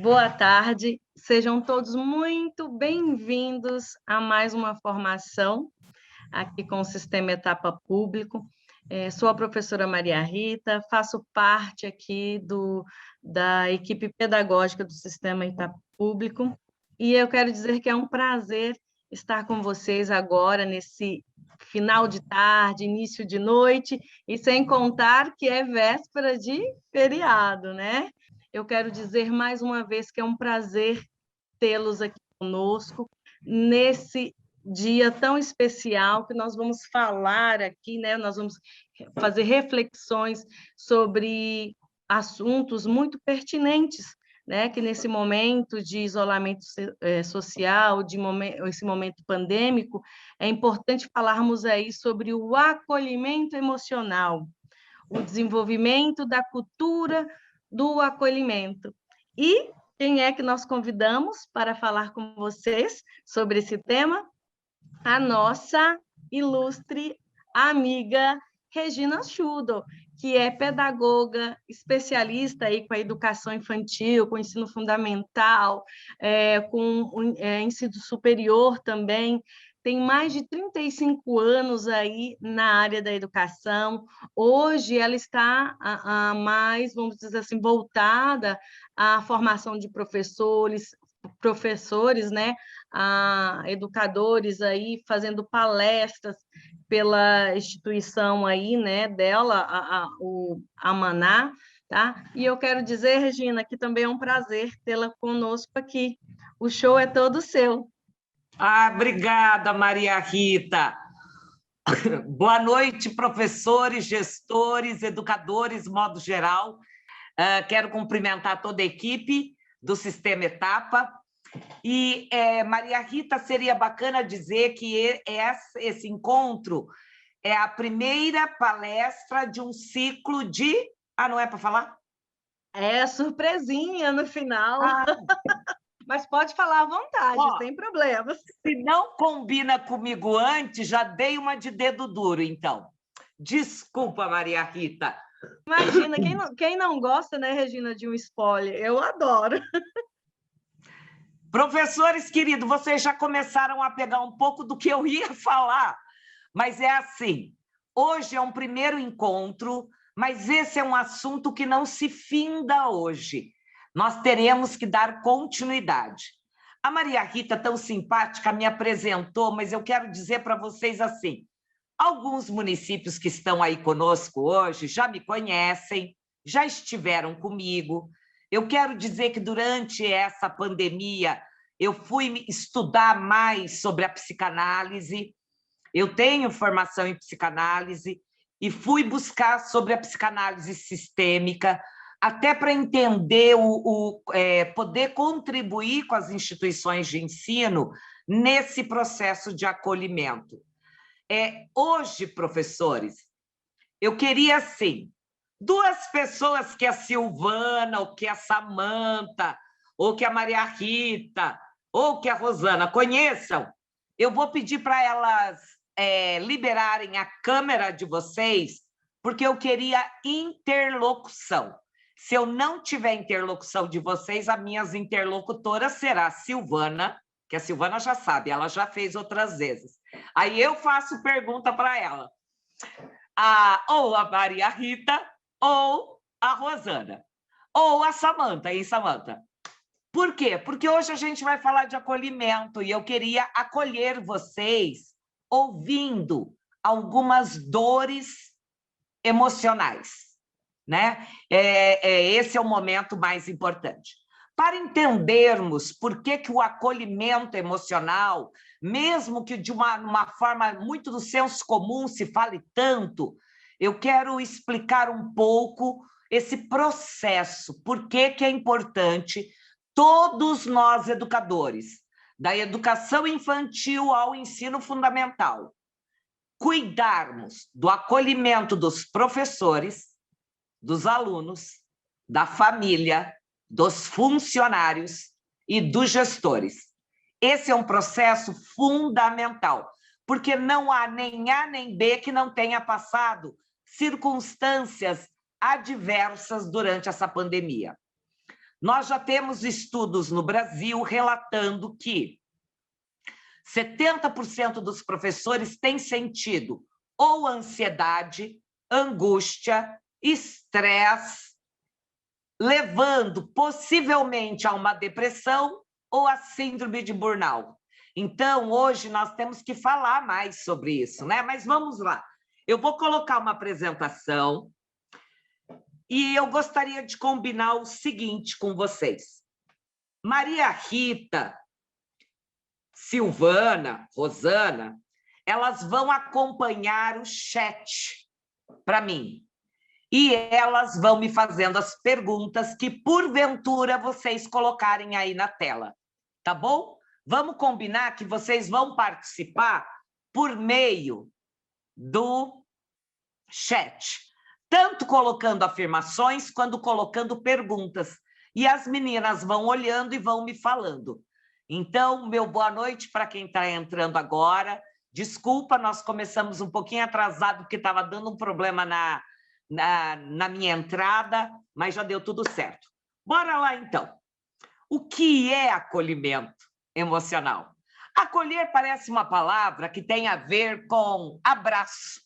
Boa tarde, sejam todos muito bem-vindos a mais uma formação aqui com o Sistema Etapa Público. Sou a professora Maria Rita, faço parte aqui da equipe pedagógica do Sistema Etapa Público e eu quero dizer que é um prazer estar com vocês agora nesse final de tarde, início de noite, e sem contar que é véspera de feriado, né? Eu quero dizer mais uma vez que é um prazer tê-los aqui conosco nesse dia tão especial que nós vamos falar aqui, né? Nós vamos fazer reflexões sobre assuntos muito pertinentes, né? Que nesse momento de isolamento social, esse momento pandêmico, é importante falarmos aí sobre o acolhimento emocional, o desenvolvimento da cultura do acolhimento. E quem é que nós convidamos para falar com vocês sobre esse tema? A nossa ilustre amiga Regina Schudo, que é pedagoga, especialista aí com a educação infantil, com o ensino fundamental, com o ensino superior também, tem mais de 35 anos aí na área da educação. Hoje ela está a mais, vamos dizer assim, voltada à formação de professores, né, a educadores aí fazendo palestras pela instituição aí, né, dela, a Maná, tá? E eu quero dizer, Regina, que também é um prazer tê-la conosco aqui. O show é todo seu. Obrigada, Maria Rita. Boa noite, professores, gestores, educadores, modo geral. Quero cumprimentar toda a equipe do Sistema Etapa. E, Maria Rita, seria bacana dizer que esse encontro é a primeira palestra de um ciclo de... não é para falar? É surpresinha no final. Mas pode falar à vontade, sem problemas. Se não combina comigo antes, já dei uma de dedo duro, então. Desculpa, Maria Rita. Imagina, quem não gosta, né, Regina, de um spoiler? Eu adoro. Professores queridos, vocês já começaram a pegar um pouco do que eu ia falar, mas é assim, hoje é um primeiro encontro, mas esse é um assunto que não se finda hoje. Nós teremos que dar continuidade. A Maria Rita, tão simpática, me apresentou, mas eu quero dizer para vocês assim, alguns municípios que estão aí conosco hoje já me conhecem, já estiveram comigo. Eu quero dizer que durante essa pandemia eu fui estudar mais sobre a psicanálise, eu tenho formação em psicanálise e fui buscar sobre a psicanálise sistêmica, até para entender, poder contribuir com as instituições de ensino nesse processo de acolhimento. Hoje, professores, eu queria, assim, duas pessoas que a Silvana, ou que a Samanta, ou que a Maria Rita, ou que a Rosana conheçam, eu vou pedir para elas liberarem a câmera de vocês, porque eu queria interlocução. Se eu não tiver interlocução de vocês, as minhas interlocutoras será a Silvana, que a Silvana já sabe, ela já fez outras vezes. Aí eu faço pergunta para ela. Ou a Maria Rita, ou a Rosana, ou a Samanta, hein, Samanta? Por quê? Porque hoje a gente vai falar de acolhimento e eu queria acolher vocês ouvindo algumas dores emocionais, né? Esse é o momento mais importante. Para entendermos por que o acolhimento emocional, mesmo que de uma forma muito do senso comum se fale tanto, eu quero explicar um pouco esse processo, por que é importante todos nós educadores, da educação infantil ao ensino fundamental, cuidarmos do acolhimento dos professores, dos alunos, da família, dos funcionários e dos gestores. Esse é um processo fundamental, porque não há nem A nem B que não tenha passado circunstâncias adversas durante essa pandemia. Nós já temos estudos no Brasil relatando que 70% dos professores têm sentido ou ansiedade, angústia, estresse, levando possivelmente a uma depressão ou a síndrome de burnout. Então, hoje nós temos que falar mais sobre isso, né? Mas vamos lá. Eu vou colocar uma apresentação e eu gostaria de combinar o seguinte com vocês. Maria Rita, Silvana, Rosana, elas vão acompanhar o chat para mim. E elas vão me fazendo as perguntas que, porventura, vocês colocarem aí na tela. Tá bom? Vamos combinar que vocês vão participar por meio do chat, tanto colocando afirmações quanto colocando perguntas. E as meninas vão olhando e vão me falando. Então, meu boa noite para quem está entrando agora. Desculpa, nós começamos um pouquinho atrasado, porque estava dando um problema na minha entrada, mas já deu tudo certo. Bora lá, então. O que é acolhimento emocional? Acolher parece uma palavra que tem a ver com abraço.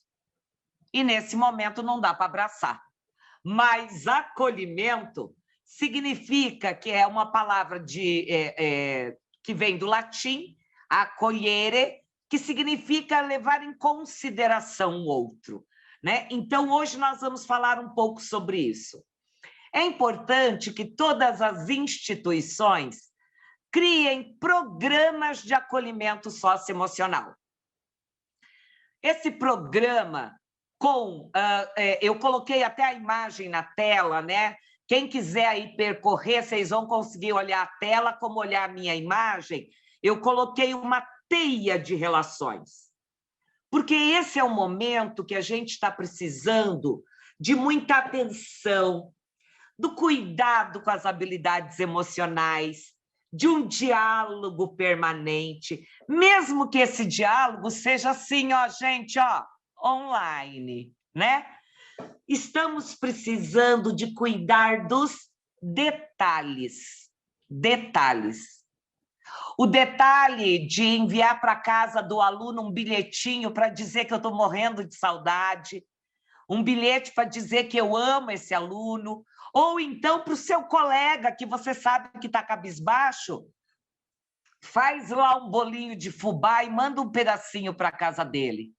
E, nesse momento, não dá para abraçar. Mas acolhimento significa que é uma palavra que vem do latim, acolhere, que significa levar em consideração o outro, né? Então, hoje nós vamos falar um pouco sobre isso. É importante que todas as instituições criem programas de acolhimento socioemocional. Esse programa, eu coloquei até a imagem na tela, né? Quem quiser aí percorrer, vocês vão conseguir olhar a tela, como olhar a minha imagem. Eu coloquei uma teia de relações. Porque esse é o momento que a gente está precisando de muita atenção, do cuidado com as habilidades emocionais, de um diálogo permanente, mesmo que esse diálogo seja assim, ó, gente, ó, online, né? Estamos precisando de cuidar dos detalhes. Detalhes. O detalhe de enviar para casa do aluno um bilhetinho para dizer que eu estou morrendo de saudade, um bilhete para dizer que eu amo esse aluno, ou então para o seu colega que você sabe que está cabisbaixo, faz lá um bolinho de fubá e manda um pedacinho para a casa dele.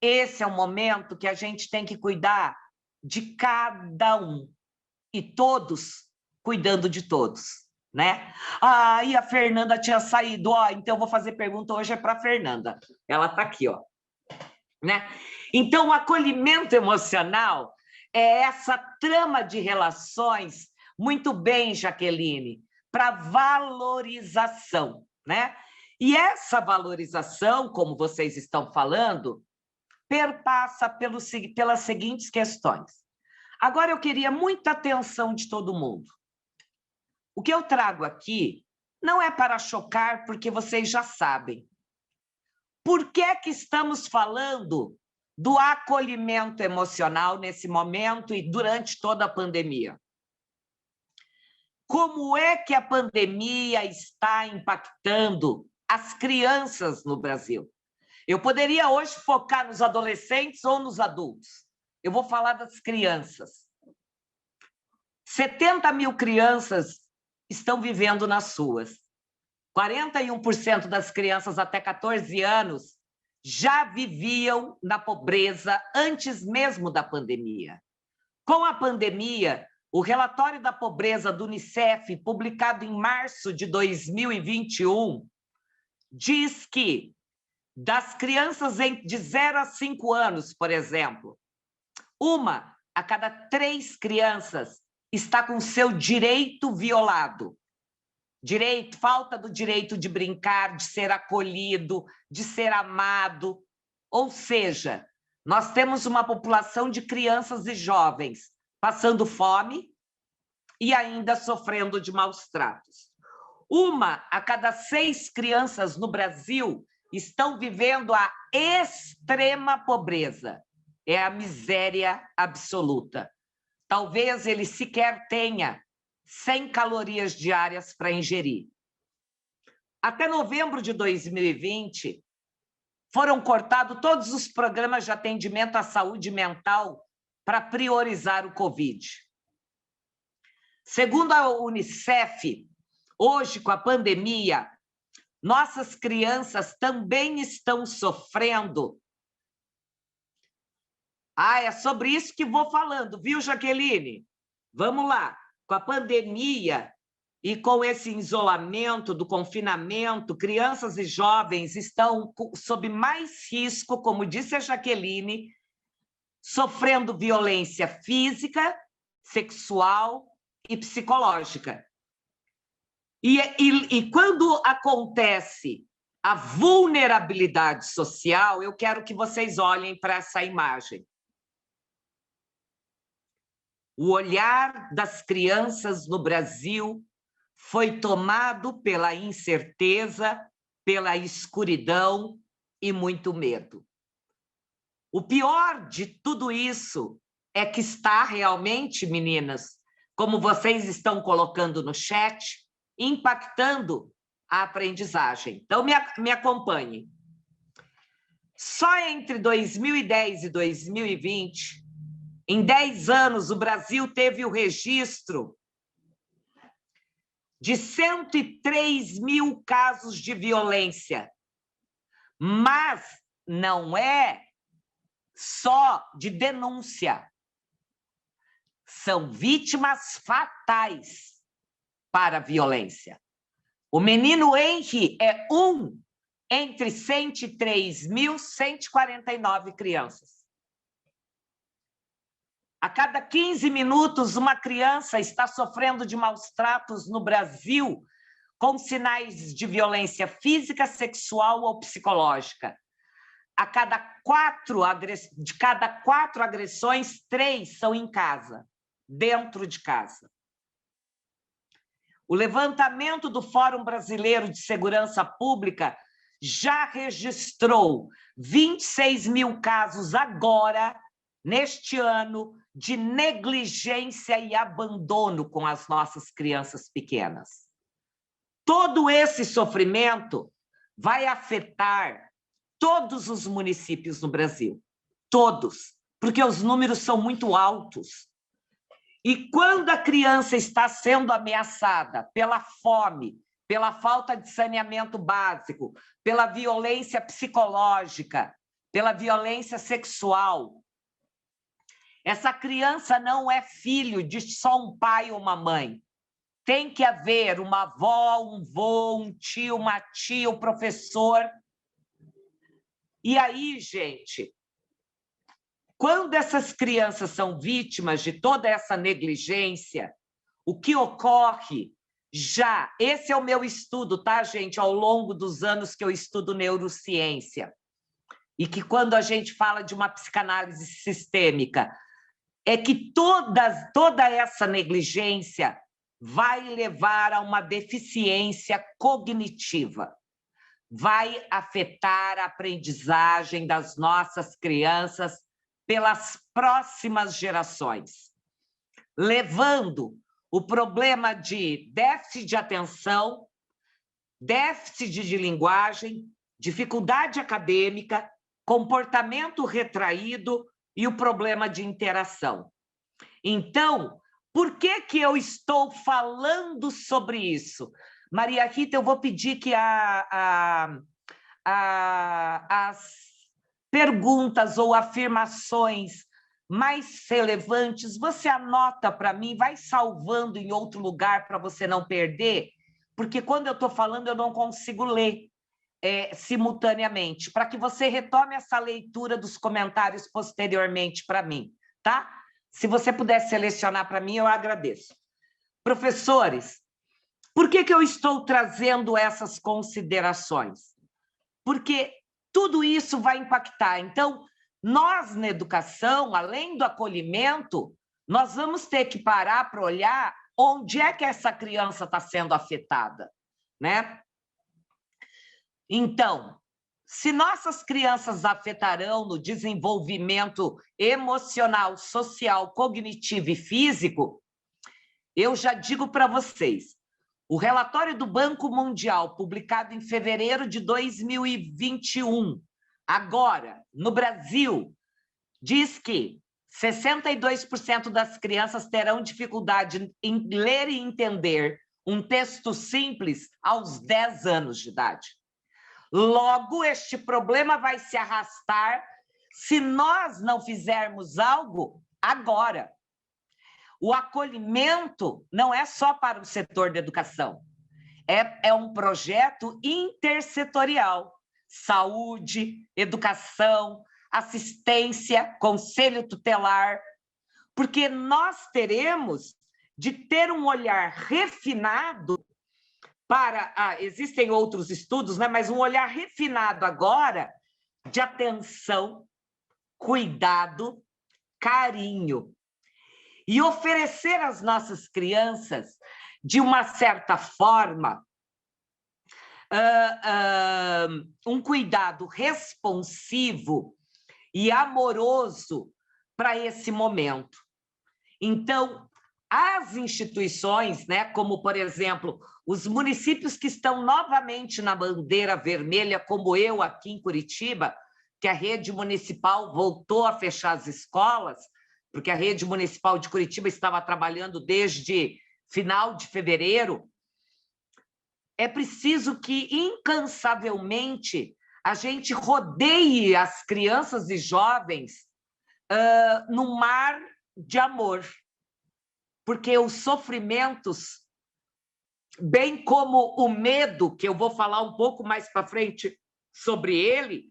Esse é o momento que a gente tem que cuidar de cada um, e todos cuidando de todos, né? Ah, e a Fernanda tinha saído, ó, então eu vou fazer pergunta hoje para a Fernanda. Ela está aqui, ó, né? Então, o acolhimento emocional é essa trama de relações, muito bem, Jaqueline, para valorização, né? E essa valorização, como vocês estão falando, perpassa pelas seguintes questões. Agora, eu queria muita atenção de todo mundo. O que eu trago aqui não é para chocar, porque vocês já sabem. Por que que estamos falando do acolhimento emocional nesse momento e durante toda a pandemia? Como é que a pandemia está impactando as crianças no Brasil? Eu poderia hoje focar nos adolescentes ou nos adultos. Eu vou falar das crianças. 70 mil crianças estão vivendo nas ruas. 41% das crianças até 14 anos já viviam na pobreza antes mesmo da pandemia. Com a pandemia, o relatório da pobreza do Unicef, publicado em março de 2021, diz que das crianças de 0 a 5 anos, por exemplo, 1 a cada 3 crianças está com seu direito violado. Falta do direito de brincar, de ser acolhido, de ser amado. Ou seja, nós temos uma população de crianças e jovens passando fome e ainda sofrendo de maus tratos. 1 a cada 6 crianças no Brasil estão vivendo a extrema pobreza. É a miséria absoluta. Talvez ele sequer tenha 100 calorias diárias para ingerir. Até novembro de 2020, foram cortados todos os programas de atendimento à saúde mental para priorizar o Covid. Segundo a Unicef, hoje, com a pandemia, nossas crianças também estão sofrendo. É sobre isso que vou falando, viu, Jaqueline? Vamos lá. Com a pandemia e com esse isolamento do confinamento, crianças e jovens estão sob mais risco, como disse a Jaqueline, sofrendo violência física, sexual e psicológica. E quando acontece a vulnerabilidade social, eu quero que vocês olhem para essa imagem. O olhar das crianças no Brasil foi tomado pela incerteza, pela escuridão e muito medo. O pior de tudo isso é que está realmente, meninas, como vocês estão colocando no chat, impactando a aprendizagem. Então, me acompanhem. Só entre 2010 e 2020, em 10 anos, o Brasil teve o registro de 103 mil casos de violência. Mas não é só de denúncia. São vítimas fatais para a violência. O menino Henry é um entre 103.149 crianças. A cada 15 minutos, uma criança está sofrendo de maus-tratos no Brasil com sinais de violência física, sexual ou psicológica. De cada 4 agressões, 3 são em casa, dentro de casa. O levantamento do Fórum Brasileiro de Segurança Pública já registrou 26 mil casos agora, neste ano, de negligência e abandono com as nossas crianças pequenas. Todo esse sofrimento vai afetar todos os municípios no Brasil, todos, porque os números são muito altos. E quando a criança está sendo ameaçada pela fome, pela falta de saneamento básico, pela violência psicológica, pela violência sexual, essa criança não é filho de só um pai ou uma mãe. Tem que haver uma avó, um vô, um tio, uma tia, um professor. E aí, gente, quando essas crianças são vítimas de toda essa negligência, o que ocorre já... Esse é o meu estudo, tá, gente? Ao longo dos anos que eu estudo neurociência. E que quando a gente fala de uma psicanálise sistêmica, é que toda essa negligência vai levar a uma deficiência cognitiva, vai afetar a aprendizagem das nossas crianças pelas próximas gerações, levando o problema de déficit de atenção, déficit de linguagem, dificuldade acadêmica, comportamento retraído e o problema de interação. Então, por que eu estou falando sobre isso? Maria Rita, eu vou pedir que as perguntas ou afirmações mais relevantes, você anota para mim, vai salvando em outro lugar para você não perder, porque quando eu estou falando eu não consigo ler simultaneamente, para que você retome essa leitura dos comentários posteriormente para mim, tá? Se você puder selecionar para mim, eu agradeço. Professores, por que eu estou trazendo essas considerações? Porque tudo isso vai impactar. Então, nós, na educação, além do acolhimento, nós vamos ter que parar para olhar onde é que essa criança está sendo afetada, né? Então, se nossas crianças afetarão no desenvolvimento emocional, social, cognitivo e físico, Eu já digo para vocês, o relatório do Banco Mundial, publicado em fevereiro de 2021, agora, no Brasil, diz que 62% das crianças terão dificuldade em ler e entender um texto simples aos 10 anos de idade. Logo, este problema vai se arrastar se nós não fizermos algo agora. O acolhimento não é só para o setor da educação, é um projeto intersetorial. Saúde, educação, assistência, conselho tutelar, porque nós teremos de ter um olhar refinado para... existem outros estudos, né? Mas um olhar refinado agora de atenção, cuidado, carinho. E oferecer às nossas crianças, de uma certa forma, um cuidado responsivo e amoroso para esse momento. Então, as instituições, né, como, por exemplo, os municípios que estão novamente na bandeira vermelha, como eu aqui em Curitiba, que a rede municipal voltou a fechar as escolas, porque a rede municipal de Curitiba estava trabalhando desde final de fevereiro, é preciso que, incansavelmente, a gente rodeie as crianças e jovens num mar de amor, porque os sofrimentos, bem como o medo, que eu vou falar um pouco mais para frente sobre ele,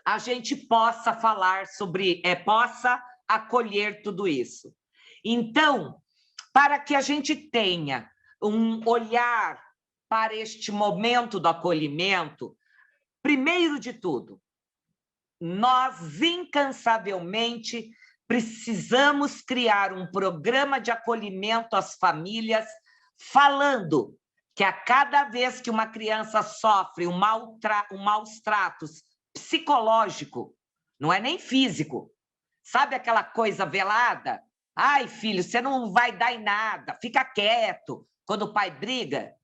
a gente possa falar sobre, possa acolher tudo isso. Então, para que a gente tenha um olhar para este momento do acolhimento, primeiro de tudo, nós incansavelmente precisamos criar um programa de acolhimento às famílias, falando que a cada vez que uma criança sofre maus tratos psicológico, não é nem físico, sabe aquela coisa velada? Ai, filho, você não vai dar em nada, fica quieto. Quando o pai briga,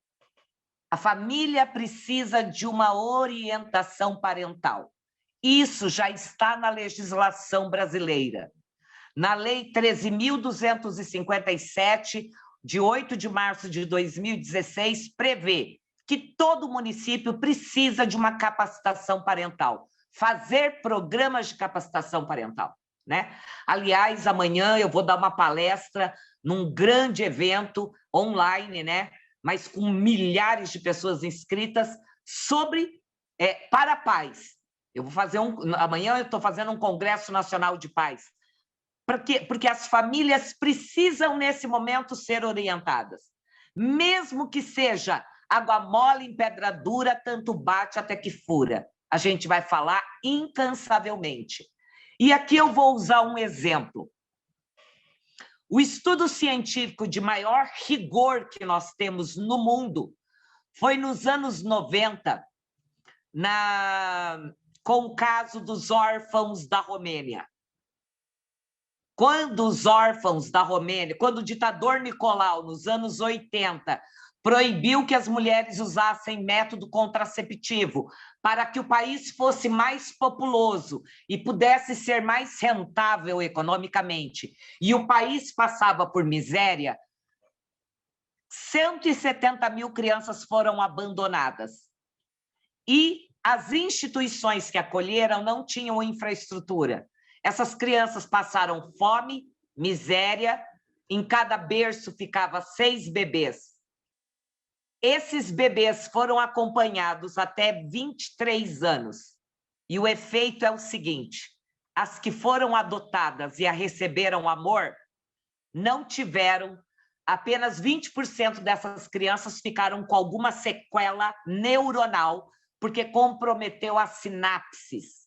a família precisa de uma orientação parental. Isso já está na legislação brasileira. Na Lei 13.257, de 8 de março de 2016, prevê que todo município precisa de uma capacitação parental, fazer programas de capacitação parental, né? Aliás, amanhã eu vou dar uma palestra num grande evento online, né? Mas com milhares de pessoas inscritas, sobre para pais. Eu vou fazer amanhã eu estou fazendo um Congresso Nacional de Pais, porque as famílias precisam, nesse momento, ser orientadas. Mesmo que seja água mole em pedra dura, tanto bate até que fura. A gente vai falar incansavelmente. E aqui eu vou usar um exemplo. O estudo científico de maior rigor que nós temos no mundo foi nos anos 90, com o caso dos órfãos da Romênia. Quando os órfãos da Romênia, quando o ditador Nicolau, nos anos 80, proibiu que as mulheres usassem método contraceptivo para que o país fosse mais populoso e pudesse ser mais rentável economicamente, e o país passava por miséria, 170 mil crianças foram abandonadas. E as instituições que acolheram não tinham infraestrutura. Essas crianças passaram fome, miséria, em cada berço ficava 6 bebês. Esses bebês foram acompanhados até 23 anos. E o efeito é o seguinte: as que foram adotadas e a receberam amor, não tiveram, apenas 20% dessas crianças ficaram com alguma sequela neuronal, porque comprometeu as sinapses.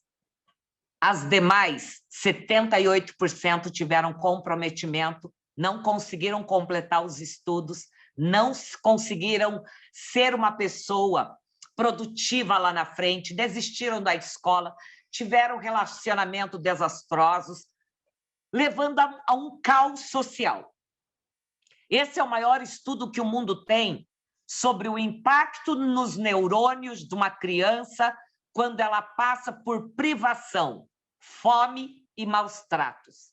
As demais, 78% tiveram comprometimento, não conseguiram completar os estudos, não conseguiram ser uma pessoa produtiva lá na frente, desistiram da escola, tiveram relacionamento desastrosos, levando a um caos social. Esse é o maior estudo que o mundo tem sobre o impacto nos neurônios de uma criança quando ela passa por privação, fome e maus tratos.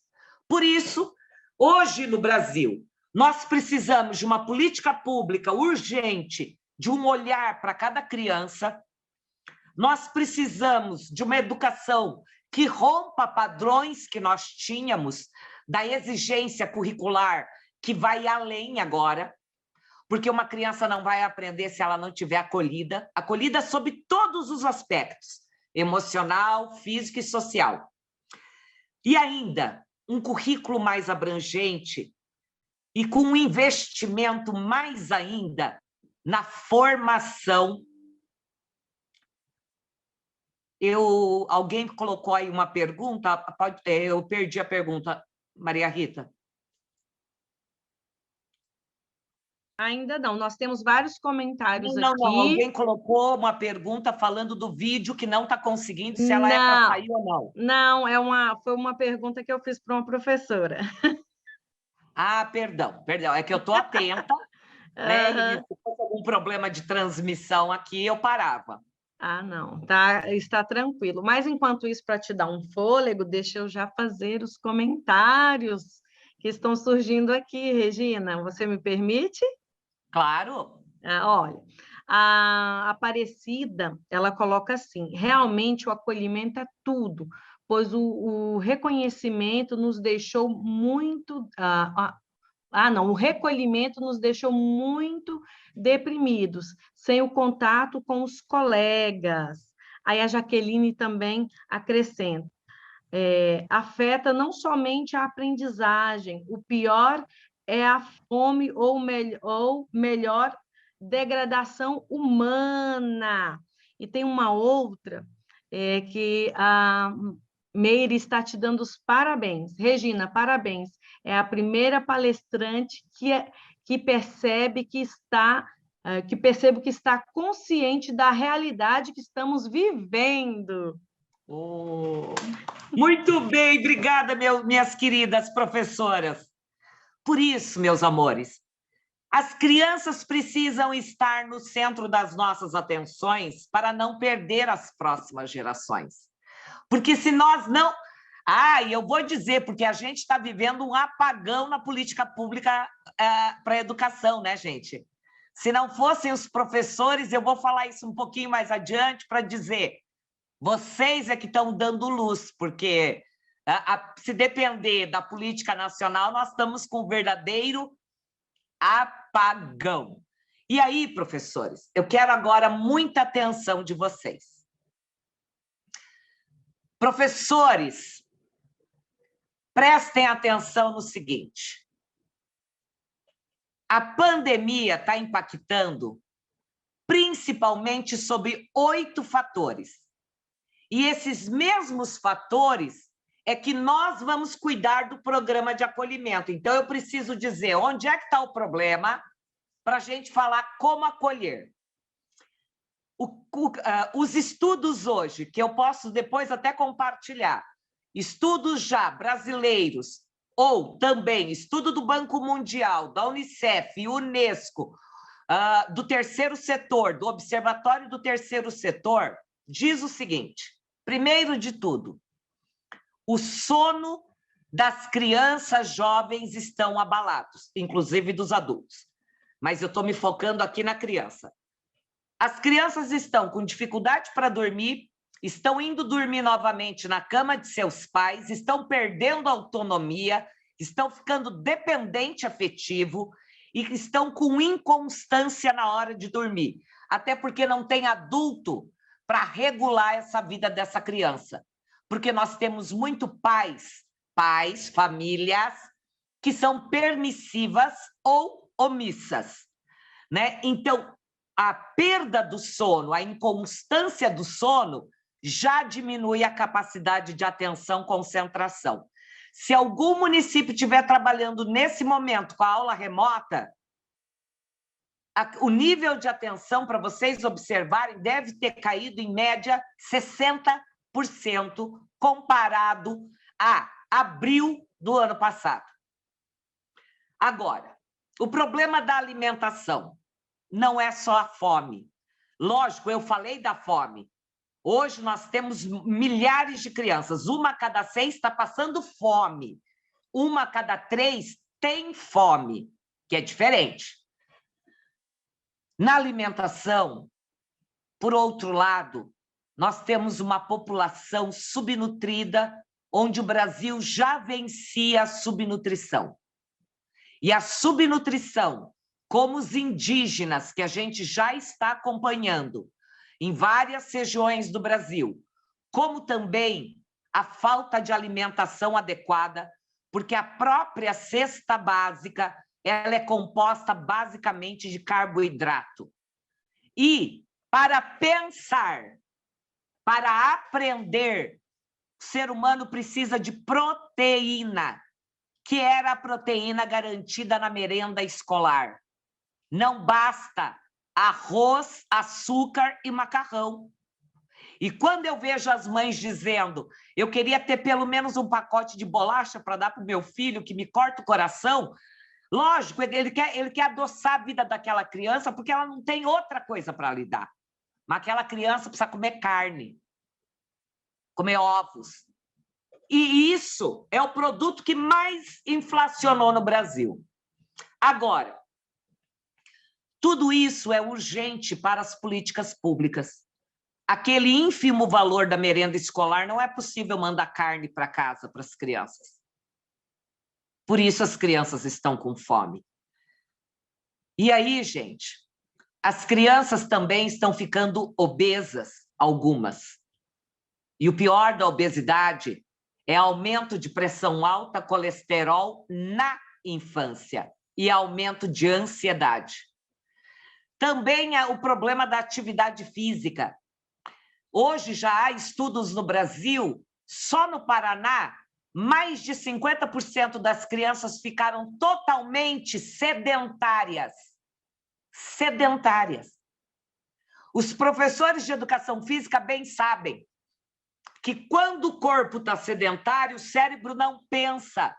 Por isso, hoje no Brasil, nós precisamos de uma política pública urgente, de um olhar para cada criança. Nós precisamos de uma educação que rompa padrões que nós tínhamos, da exigência curricular que vai além agora, porque uma criança não vai aprender se ela não tiver acolhida, acolhida sob todos os aspectos, emocional, físico e social. E ainda, um currículo mais abrangente e com um investimento mais ainda na formação. Alguém colocou aí uma pergunta, eu perdi a pergunta, Maria Rita. Ainda não, nós temos vários comentários Não, aqui. Alguém colocou uma pergunta falando do vídeo que não está conseguindo, se ela é para sair ou não. Não, foi uma pergunta que eu fiz para uma professora. Ah, perdão, é que eu estou atenta, né? E se fosse algum problema de transmissão aqui, eu parava. Ah, não, está tranquilo. Mas, enquanto isso, para te dar um fôlego, deixa eu já fazer os comentários que estão surgindo aqui, Regina. Você me permite? Claro. Olha, a Aparecida, ela coloca assim, realmente o acolhimento é tudo, pois o reconhecimento nos deixou muito... o recolhimento nos deixou muito deprimidos, sem o contato com os colegas. Aí a Jaqueline também acrescenta, afeta não somente a aprendizagem, o pior é a fome ou melhor, degradação humana. E tem uma outra que a Meire está te dando os parabéns. Regina, parabéns. É a primeira palestrante que percebe que está consciente da realidade que estamos vivendo. Oh, muito bem, obrigada, minhas queridas professoras. Por isso, meus amores, as crianças precisam estar no centro das nossas atenções para não perder as próximas gerações. Porque se nós não... e eu vou dizer, porque a gente está vivendo um apagão na política pública para a educação, né, gente? Se não fossem os professores, eu vou falar isso um pouquinho mais adiante para dizer, vocês é que estão dando luz, porque se depender da política nacional, nós estamos com um verdadeiro apagão. E aí, professores, eu quero agora muita atenção de vocês. Professores, prestem atenção no seguinte. A pandemia está impactando principalmente sobre 8 fatores. E esses mesmos fatores é que nós vamos cuidar do programa de acolhimento. Então, eu preciso dizer onde é que está o problema para a gente falar como acolher. Os estudos hoje, que eu posso depois até compartilhar, estudos já brasileiros, ou também estudo do Banco Mundial, da Unicef, Unesco, do terceiro setor, do Observatório do Terceiro Setor, diz o seguinte, primeiro de tudo, o sono das crianças jovens estão abalados, inclusive dos adultos. Mas eu estou me focando aqui na criança. As crianças estão com dificuldade para dormir, estão indo dormir novamente na cama de seus pais, estão perdendo autonomia, estão ficando dependente afetivo e estão com inconstância na hora de dormir. Até porque não tem adulto para regular essa vida dessa criança. Porque nós temos muito pais, famílias, que são permissivas ou omissas, né? Então, a perda do sono, a inconstância do sono, já diminui a capacidade de atenção, concentração. Se algum município estiver trabalhando nesse momento com a aula remota, o nível de atenção, para vocês observarem, deve ter caído em média 60%, comparado a abril do ano passado. Agora, o problema da alimentação não é só a fome. Lógico, eu falei da fome. Hoje nós temos milhares de crianças, 1 a cada 6 está passando fome, 1 a cada 3 tem fome, que é diferente. Na alimentação, por outro lado, nós temos uma população subnutrida, onde o Brasil já vencia a subnutrição. E a subnutrição, como os indígenas, que a gente já está acompanhando em várias regiões do Brasil, como também a falta de alimentação adequada, porque a própria cesta básica ela é composta basicamente de carboidrato. E para pensar, para aprender, o ser humano precisa de proteína, que era a proteína garantida na merenda escolar. Não basta arroz, açúcar e macarrão. E quando eu vejo as mães dizendo, eu queria ter pelo menos um pacote de bolacha para dar para o meu filho, que me corta o coração, lógico, ele quer adoçar a vida daquela criança, porque ela não tem outra coisa para lhe dar. Mas aquela criança precisa comer carne, comer ovos. E isso é o produto que mais inflacionou no Brasil. Agora, tudo isso é urgente para as políticas públicas. Aquele ínfimo valor da merenda escolar não é possível mandar carne para casa para as crianças. Por isso as crianças estão com fome. E aí, gente, as crianças também estão ficando obesas, algumas. E o pior da obesidade é aumento de pressão alta, colesterol na infância e aumento de ansiedade. Também é o problema da atividade física. Hoje já há estudos no Brasil, só no Paraná, mais de 50% das crianças ficaram totalmente sedentárias. Sedentárias. Os professores de educação física bem sabem que quando o corpo está sedentário, o cérebro não pensa,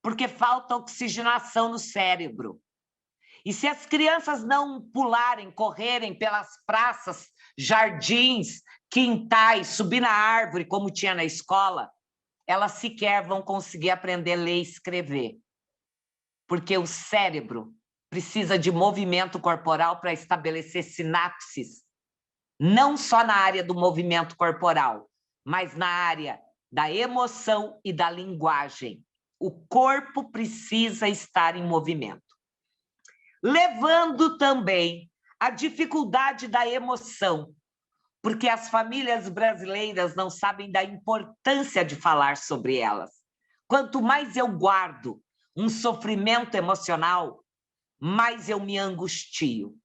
porque falta oxigenação no cérebro. E se as crianças não pularem, correrem pelas praças, jardins, quintais, subir na árvore, como tinha na escola, elas sequer vão conseguir aprender a ler e escrever. Porque o cérebro precisa de movimento corporal para estabelecer sinapses, não só na área do movimento corporal, mas na área da emoção e da linguagem. O corpo precisa estar em movimento. Levando também a dificuldade da emoção, porque as famílias brasileiras não sabem da importância de falar sobre elas. Quanto mais eu guardo um sofrimento emocional, mais eu me angustio.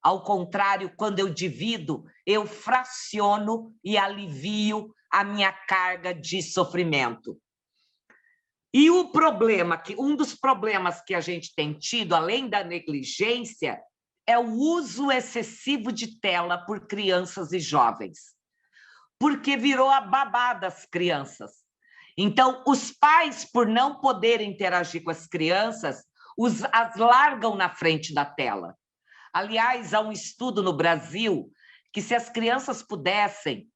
Ao contrário, quando eu divido, eu fraciono e alivio a minha carga de sofrimento. E o problema, um dos problemas que a gente tem tido, além da negligência, é o uso excessivo de tela por crianças e jovens. Porque virou a babá das crianças. Então, os pais, por não poderem interagir com as crianças, as largam na frente da tela. Aliás, há um estudo no Brasil que, se as crianças pudessem,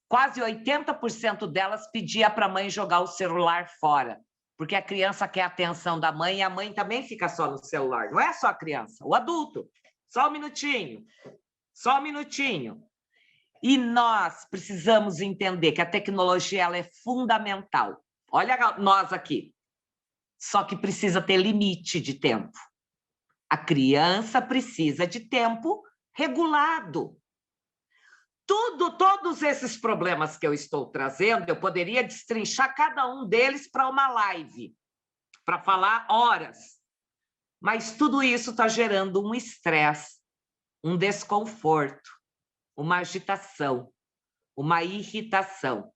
quase 80% delas pedia para a mãe jogar o celular fora, porque a criança quer a atenção da mãe e a mãe também fica só no celular. Não é só a criança, o adulto. Só um minutinho, só um minutinho. E nós precisamos entender que a tecnologia ela é fundamental. Olha nós aqui. Só que precisa ter limite de tempo. A criança precisa de tempo regulado. Todos esses problemas que eu estou trazendo, eu poderia destrinchar cada um deles para uma live, para falar horas. Mas tudo isso está gerando um estresse, um desconforto, uma agitação, uma irritação.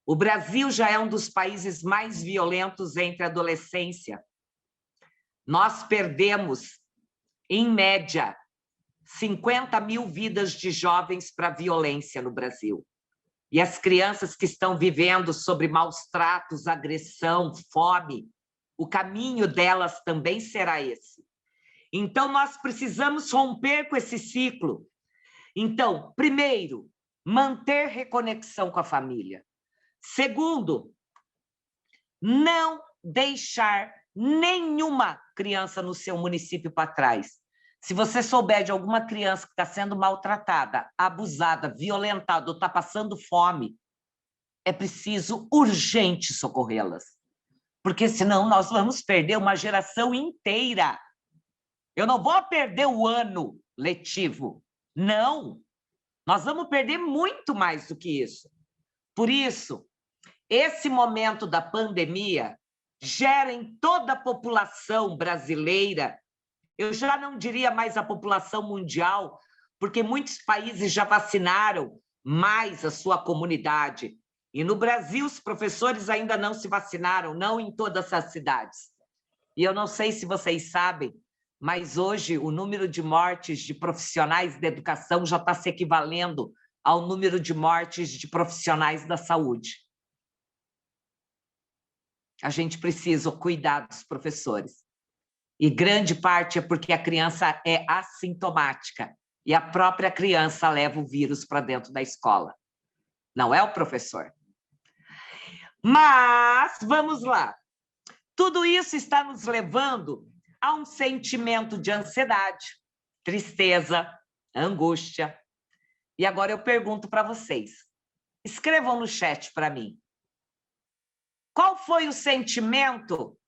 O Brasil já é um dos países mais violentos entre a adolescência. Nós perdemos, em média, 50 mil vidas de jovens para a violência no Brasil. E as crianças que estão vivendo sobre maus tratos, agressão, fome, o caminho delas também será esse. Então, nós precisamos romper com esse ciclo. Então, primeiro, manter reconexão com a família. Segundo, não deixar nenhuma criança no seu município para trás. Se você souber de alguma criança que está sendo maltratada, abusada, violentada ou está passando fome, é preciso urgente socorrê-las. Porque senão nós vamos perder uma geração inteira. Eu não vou perder o ano letivo. Não. Nós vamos perder muito mais do que isso. Por isso, esse momento da pandemia gera em toda a população brasileira, eu já não diria mais a população mundial, porque muitos países já vacinaram mais a sua comunidade. E no Brasil, os professores ainda não se vacinaram, não em todas as cidades. E eu não sei se vocês sabem, mas hoje o número de mortes de profissionais da educação já está se equivalendo ao número de mortes de profissionais da saúde. A gente precisa cuidar dos professores. E grande parte é porque a criança é assintomática e a própria criança leva o vírus para dentro da escola. Não é o professor. Mas, vamos lá. Tudo isso está nos levando a um sentimento de ansiedade, tristeza, angústia. E agora eu pergunto para vocês. Escrevam no chat para mim. Qual foi o sentimento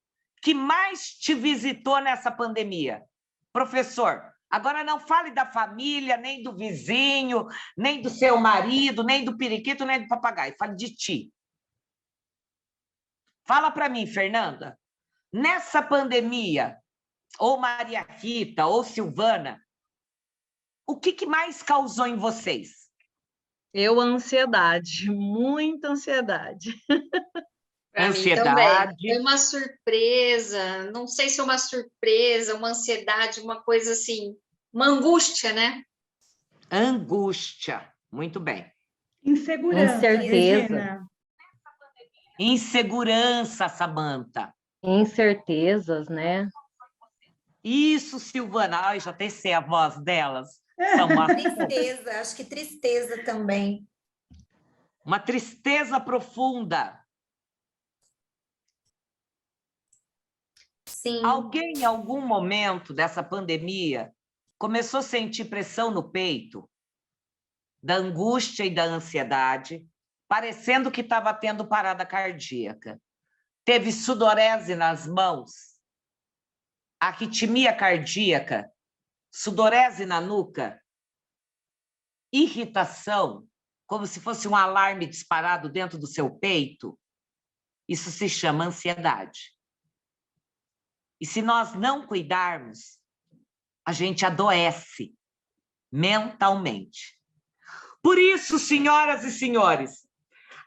que mais te visitou nessa pandemia? Professor, agora não fale da família, nem do vizinho, nem do seu marido, nem do periquito, nem do papagaio. Fale de ti. Fala para mim, Fernanda. Nessa pandemia, ou Maria Rita, ou Silvana, o que mais causou em vocês? Ansiedade, muita ansiedade. Para mim também. Foi uma surpresa, não sei se é uma surpresa, uma ansiedade, uma coisa assim, uma angústia, né? Angústia, muito bem. Insegurança, Incerteza. Insegurança, Samanta. Incertezas, né? Isso, Silvana. Ai, já até sei a voz delas. Tristeza, acho que tristeza também. Uma tristeza profunda. Sim. Alguém, em algum momento dessa pandemia, começou a sentir pressão no peito, da angústia e da ansiedade, parecendo que estava tendo parada cardíaca. Teve sudorese nas mãos, arritmia cardíaca, sudorese na nuca, irritação, como se fosse um alarme disparado dentro do seu peito. Isso se chama ansiedade. E se nós não cuidarmos, a gente adoece mentalmente. Por isso, senhoras e senhores,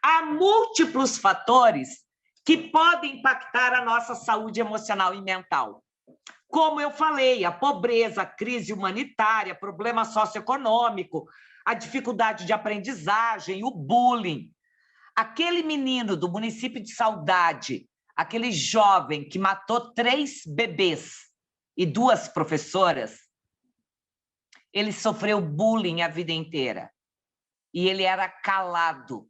há múltiplos fatores que podem impactar a nossa saúde emocional e mental. Como eu falei, a pobreza, a crise humanitária, problema socioeconômico, a dificuldade de aprendizagem, o bullying. Aquele menino do município de Saudade, aquele jovem que matou 3 bebês e 2 professoras, ele sofreu bullying a vida inteira. E ele era calado.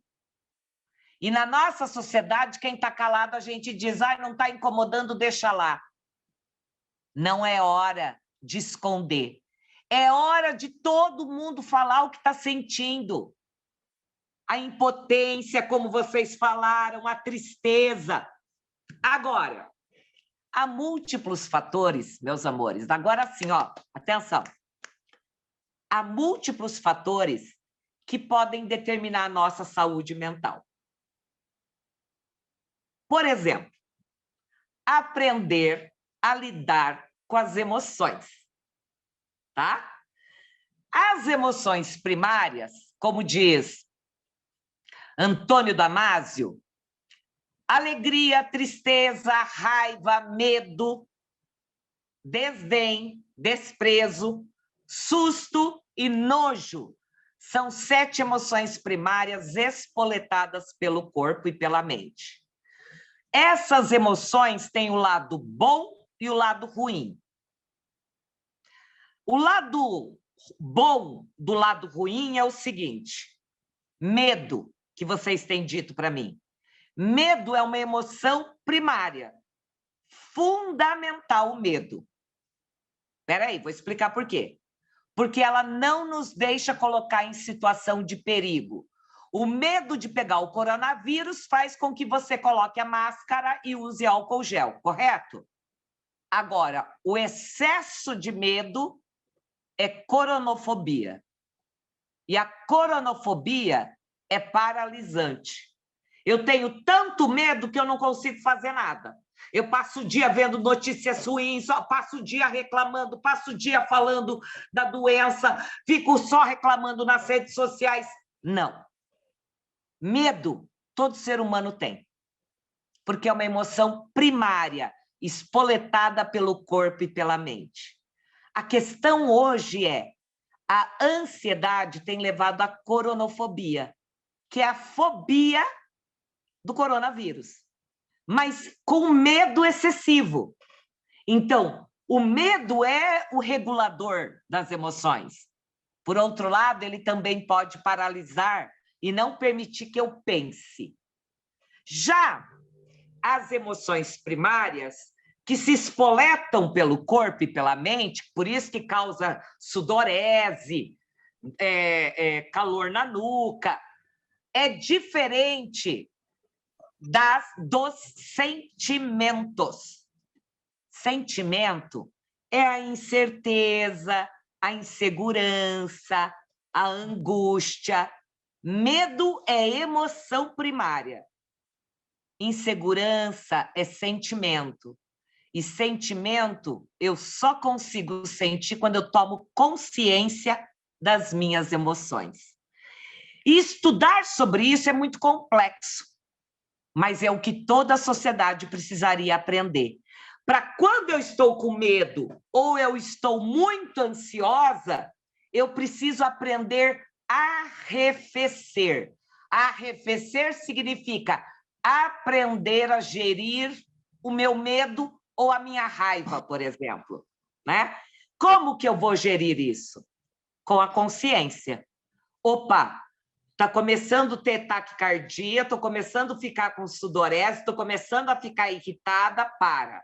E na nossa sociedade, quem está calado, a gente diz, não está incomodando, deixa lá. Não é hora de esconder. É hora de todo mundo falar o que está sentindo. A impotência, como vocês falaram, a tristeza. Agora, há múltiplos fatores, meus amores. Agora sim, atenção. Há múltiplos fatores que podem determinar a nossa saúde mental. Por exemplo, aprender a lidar com as emoções, tá? As emoções primárias, como diz Antônio Damasio, alegria, tristeza, raiva, medo, desdém, desprezo, susto e nojo são 7 emoções primárias espoletadas pelo corpo e pela mente. Essas emoções têm o lado bom e o lado ruim. O lado bom do lado ruim é o seguinte: medo, que vocês têm dito para mim. Medo é uma emoção primária, fundamental, o medo. Espera aí, vou explicar por quê. Porque ela não nos deixa colocar em situação de perigo. O medo de pegar o coronavírus faz com que você coloque a máscara e use álcool gel, correto? Agora, o excesso de medo é coronofobia. E a coronofobia é paralisante. Eu tenho tanto medo que eu não consigo fazer nada. Eu passo o dia vendo notícias ruins, passo o dia reclamando, passo o dia falando da doença, fico só reclamando nas redes sociais. Não. Medo, todo ser humano tem. Porque é uma emoção primária, espoletada pelo corpo e pela mente. A questão hoje é: a ansiedade tem levado à coronofobia, que é a fobia do coronavírus, mas com medo excessivo. Então, o medo é o regulador das emoções. Por outro lado, ele também pode paralisar e não permitir que eu pense. Já as emoções primárias, que se espoletam pelo corpo e pela mente, por isso que causa sudorese, calor na nuca, é diferente dos sentimentos. Sentimento é a incerteza, a insegurança, a angústia. Medo é emoção primária. Insegurança é sentimento. E sentimento eu só consigo sentir quando eu tomo consciência das minhas emoções. E estudar sobre isso é muito complexo, mas é o que toda a sociedade precisaria aprender. Para quando eu estou com medo ou eu estou muito ansiosa, eu preciso aprender a arrefecer. Arrefecer significa aprender a gerir o meu medo ou a minha raiva, por exemplo, né? Como que eu vou gerir isso? Com a consciência. Opa, está começando a ter taquicardia, estou começando a ficar com sudorese, estou começando a ficar irritada, para.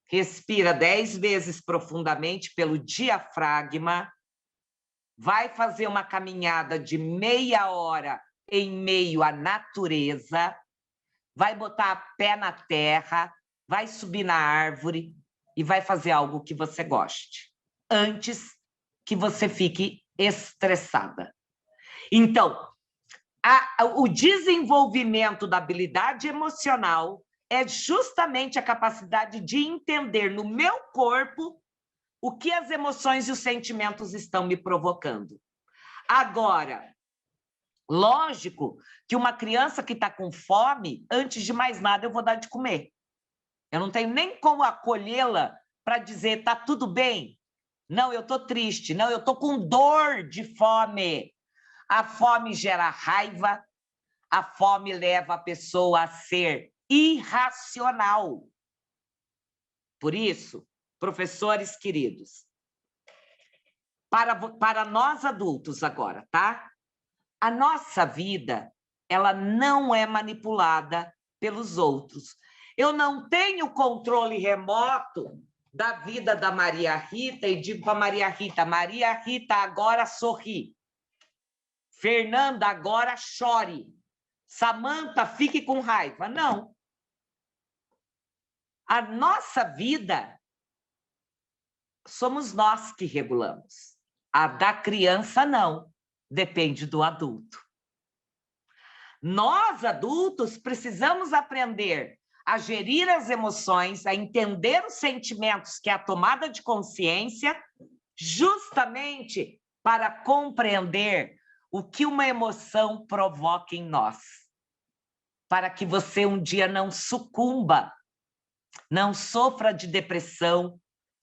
Respira 10 vezes profundamente pelo diafragma, vai fazer uma caminhada de meia hora em meio à natureza, vai botar pé na terra, vai subir na árvore e vai fazer algo que você goste, antes que você fique estressada. Então, o desenvolvimento da habilidade emocional é justamente a capacidade de entender no meu corpo o que as emoções e os sentimentos estão me provocando. Agora, lógico que uma criança que está com fome, antes de mais nada, eu vou dar de comer. Eu não tenho nem como acolhê-la para dizer, está tudo bem? Não, eu estou triste. Não, eu estou com dor de fome. A fome gera raiva, a fome leva a pessoa a ser irracional. Por isso, professores queridos, para nós adultos agora, tá? A nossa vida, ela não é manipulada pelos outros. Eu não tenho controle remoto da vida da Maria Rita e digo para Maria Rita, agora sorri. Fernanda, agora chore. Samanta, fique com raiva. Não. A nossa vida somos nós que regulamos. A da criança, não. Depende do adulto. Nós, adultos, precisamos aprender a gerir as emoções, a entender os sentimentos, que é a tomada de consciência, justamente para compreender o que uma emoção provoca em nós. Para que você um dia não sucumba, não sofra de depressão,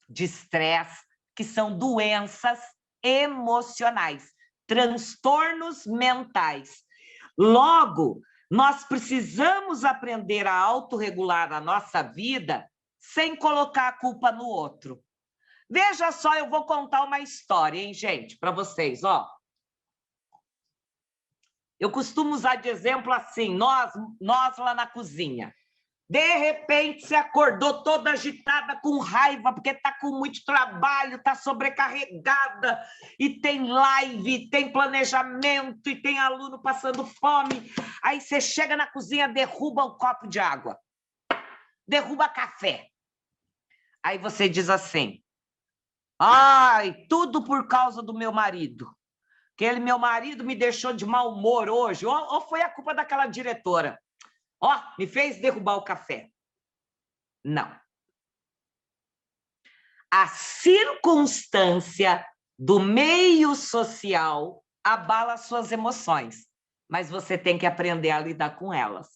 de estresse, que são doenças emocionais, transtornos mentais. Logo, nós precisamos aprender a autorregular a nossa vida sem colocar a culpa no outro. Veja só, eu vou contar uma história, hein, gente, para vocês, ó. Eu costumo usar de exemplo assim, nós lá na cozinha. De repente, você acordou toda agitada, com raiva, porque está com muito trabalho, está sobrecarregada, e tem live, tem planejamento, e tem aluno passando fome. Aí você chega na cozinha, derruba um copo de água, derruba café. Aí você diz assim, ai, tudo por causa do meu marido. Meu marido me deixou de mau humor hoje, ou foi a culpa daquela diretora. Ó, me fez derrubar o café. Não. A circunstância do meio social abala suas emoções, mas você tem que aprender a lidar com elas.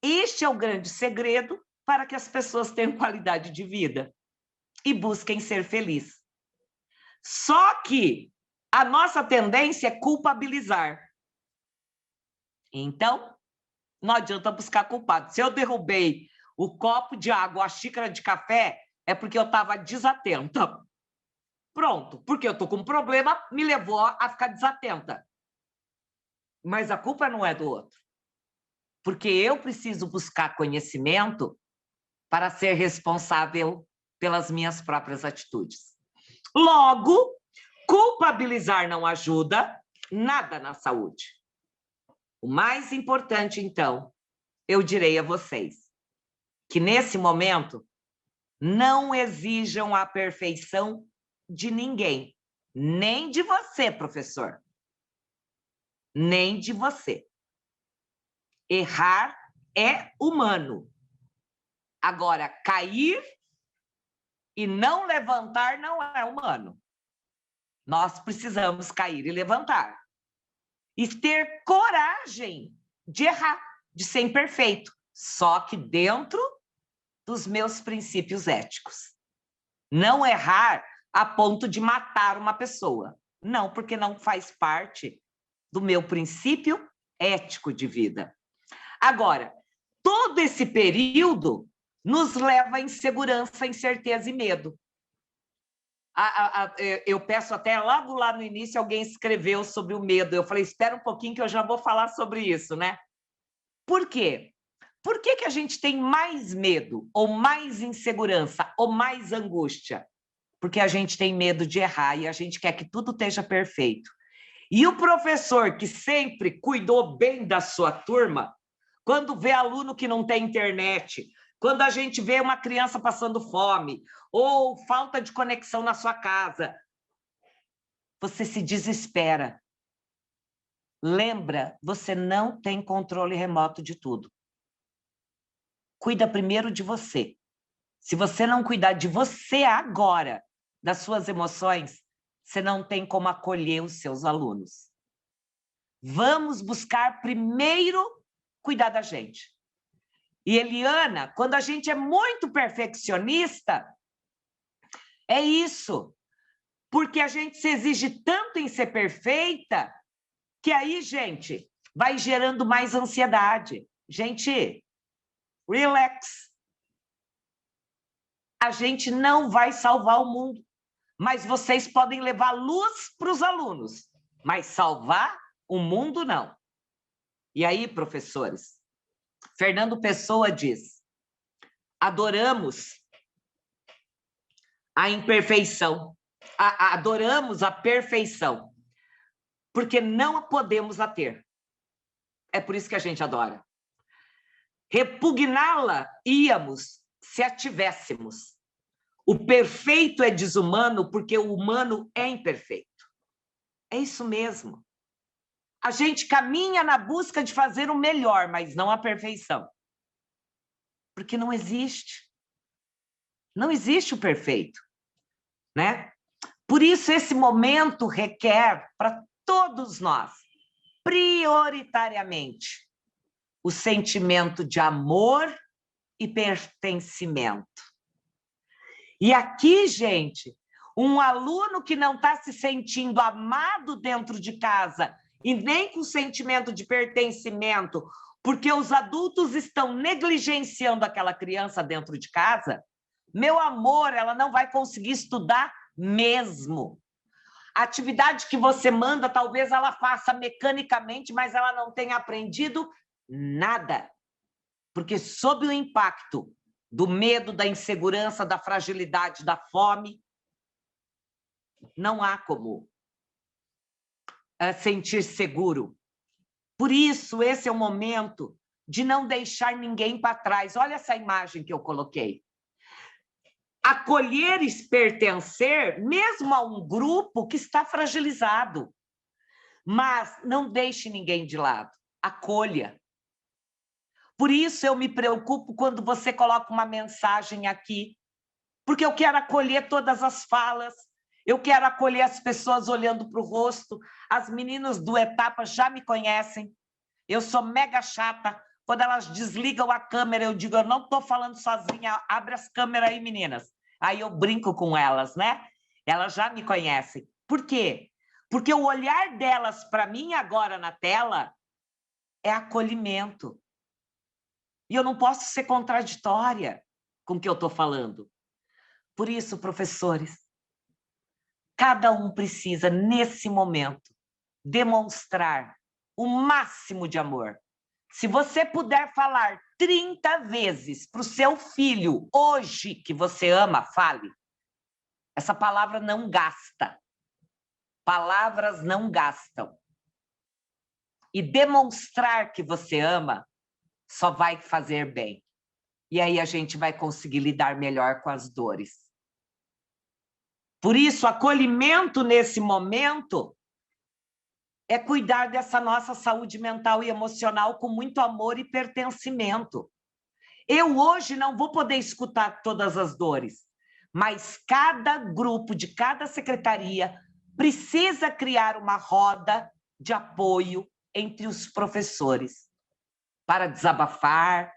Este é o grande segredo para que as pessoas tenham qualidade de vida e busquem ser felizes. Só que a nossa tendência é culpabilizar. Então, não adianta buscar culpado. Se eu derrubei o copo de água, a xícara de café, é porque eu estava desatenta. Pronto, porque eu estou com um problema, me levou a ficar desatenta. Mas a culpa não é do outro. Porque eu preciso buscar conhecimento para ser responsável pelas minhas próprias atitudes. Logo, culpabilizar não ajuda nada na saúde. O mais importante, então, eu direi a vocês, que nesse momento não exijam a perfeição de ninguém, nem de você, professor, nem de você. Errar é humano. Agora, cair e não levantar não é humano. Nós precisamos cair e levantar. E ter coragem de errar, de ser imperfeito, só que dentro dos meus princípios éticos. Não errar a ponto de matar uma pessoa. Não, porque não faz parte do meu princípio ético de vida. Agora, todo esse período nos leva à insegurança, incerteza e medo. Eu peço até, logo lá no início, alguém escreveu sobre o medo. Eu falei, espera um pouquinho que eu já vou falar sobre isso, né? Por quê? Por que a gente tem mais medo, ou mais insegurança, ou mais angústia? Porque a gente tem medo de errar e a gente quer que tudo esteja perfeito. E o professor que sempre cuidou bem da sua turma, quando vê aluno que não tem internet, quando a gente vê uma criança passando fome, ou falta de conexão na sua casa, você se desespera. Lembra, você não tem controle remoto de tudo. Cuida primeiro de você. Se você não cuidar de você agora, das suas emoções, você não tem como acolher os seus alunos. Vamos buscar primeiro cuidar da gente. E, Eliana, quando a gente é muito perfeccionista, é isso. Porque a gente se exige tanto em ser perfeita, que aí, gente, vai gerando mais ansiedade. Gente, relax. A gente não vai salvar o mundo, mas vocês podem levar luz para os alunos, mas salvar o mundo, não. E aí, professores, Fernando Pessoa diz, adoramos a imperfeição, adoramos a perfeição, porque não a podemos a ter. É por isso que a gente adora. Repugná-la íamos se a tivéssemos. O perfeito é desumano porque o humano é imperfeito. É isso mesmo. A gente caminha na busca de fazer o melhor, mas não a perfeição. Porque não existe. Não existe o perfeito, né? Por isso, esse momento requer, para todos nós, prioritariamente, o sentimento de amor e pertencimento. E aqui, gente, um aluno que não está se sentindo amado dentro de casa e nem com sentimento de pertencimento, porque os adultos estão negligenciando aquela criança dentro de casa, Meu amor, ela não vai conseguir estudar mesmo. A atividade que você manda, talvez ela faça mecanicamente, mas ela não tenha aprendido nada. Porque sob o impacto do medo, da insegurança, da fragilidade, da fome, não há como sentir seguro. Por isso, esse é o momento de não deixar ninguém para trás. Olha essa imagem que eu coloquei. Acolher e pertencer mesmo a um grupo que está fragilizado. Mas não deixe ninguém de lado. Acolha. Por isso eu me preocupo quando você coloca uma mensagem aqui, porque eu quero acolher todas as falas, eu quero acolher as pessoas olhando para o rosto. As meninas do Etapa já me conhecem. Eu sou mega chata. Quando elas desligam a câmera, eu digo, eu não estou falando sozinha, abre as câmeras aí, meninas. Aí eu brinco com elas, né? Elas já me conhecem. Por quê? Porque o olhar delas para mim agora na tela é acolhimento. E eu não posso ser contraditória com o que eu estou falando. Por isso, professores, cada um precisa, nesse momento, demonstrar o máximo de amor. Se você puder falar 30 vezes para o seu filho, hoje, que você ama, fale. Essa palavra não gasta. Palavras não gastam. E demonstrar que você ama só vai fazer bem. E aí a gente vai conseguir lidar melhor com as dores. Por isso, acolhimento nesse momento é cuidar dessa nossa saúde mental e emocional com muito amor e pertencimento. Eu hoje não vou poder escutar todas as dores, mas cada grupo de cada secretaria precisa criar uma roda de apoio entre os professores para desabafar,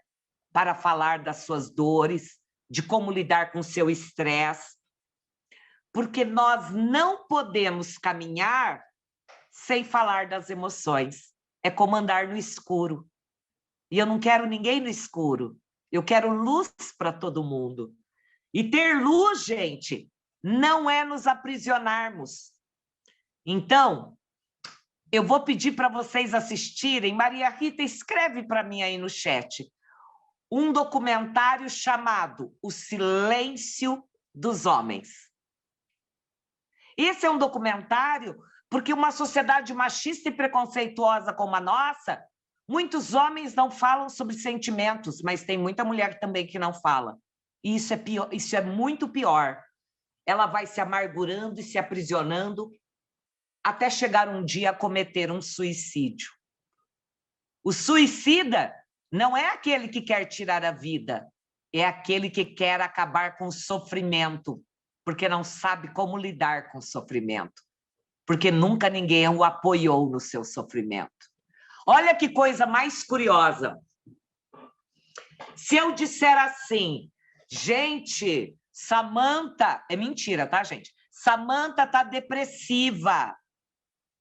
para falar das suas dores, de como lidar com o seu estresse, porque nós não podemos caminhar sem falar das emoções. É como andar no escuro. E eu não quero ninguém no escuro. Eu quero luz para todo mundo. E ter luz, gente, não é nos aprisionarmos. Então, eu vou pedir para vocês assistirem. Maria Rita, escreve para mim aí no chat. Um documentário chamado O Silêncio dos Homens. Esse é um documentário porque uma sociedade machista e preconceituosa como a nossa, muitos homens não falam sobre sentimentos, mas tem muita mulher também que não fala. E isso é pior, isso é muito pior. Ela vai se amargurando e se aprisionando até chegar um dia a cometer um suicídio. O suicida não é aquele que quer tirar a vida, é aquele que quer acabar com o sofrimento, porque não sabe como lidar com o sofrimento, porque nunca ninguém o apoiou no seu sofrimento. Olha que coisa mais curiosa. Se eu disser assim, gente, Samantha... É mentira, tá, gente? Samantha tá depressiva.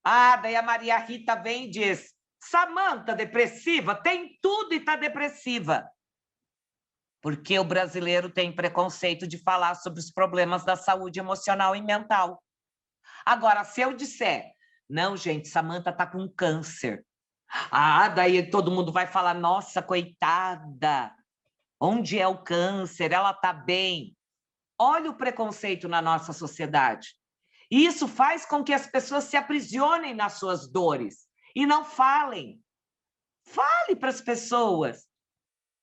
Ah, daí a Maria Rita vem e diz, Samantha depressiva? Tem tudo e tá depressiva. Porque o brasileiro tem preconceito de falar sobre os problemas da saúde emocional e mental. Agora, se eu disser, não, gente, Samantha está com câncer. Ah, daí todo mundo vai falar, nossa, coitada, onde é o câncer? Ela está bem. Olha o preconceito na nossa sociedade. E isso faz com que as pessoas se aprisionem nas suas dores e não falem. Fale para as pessoas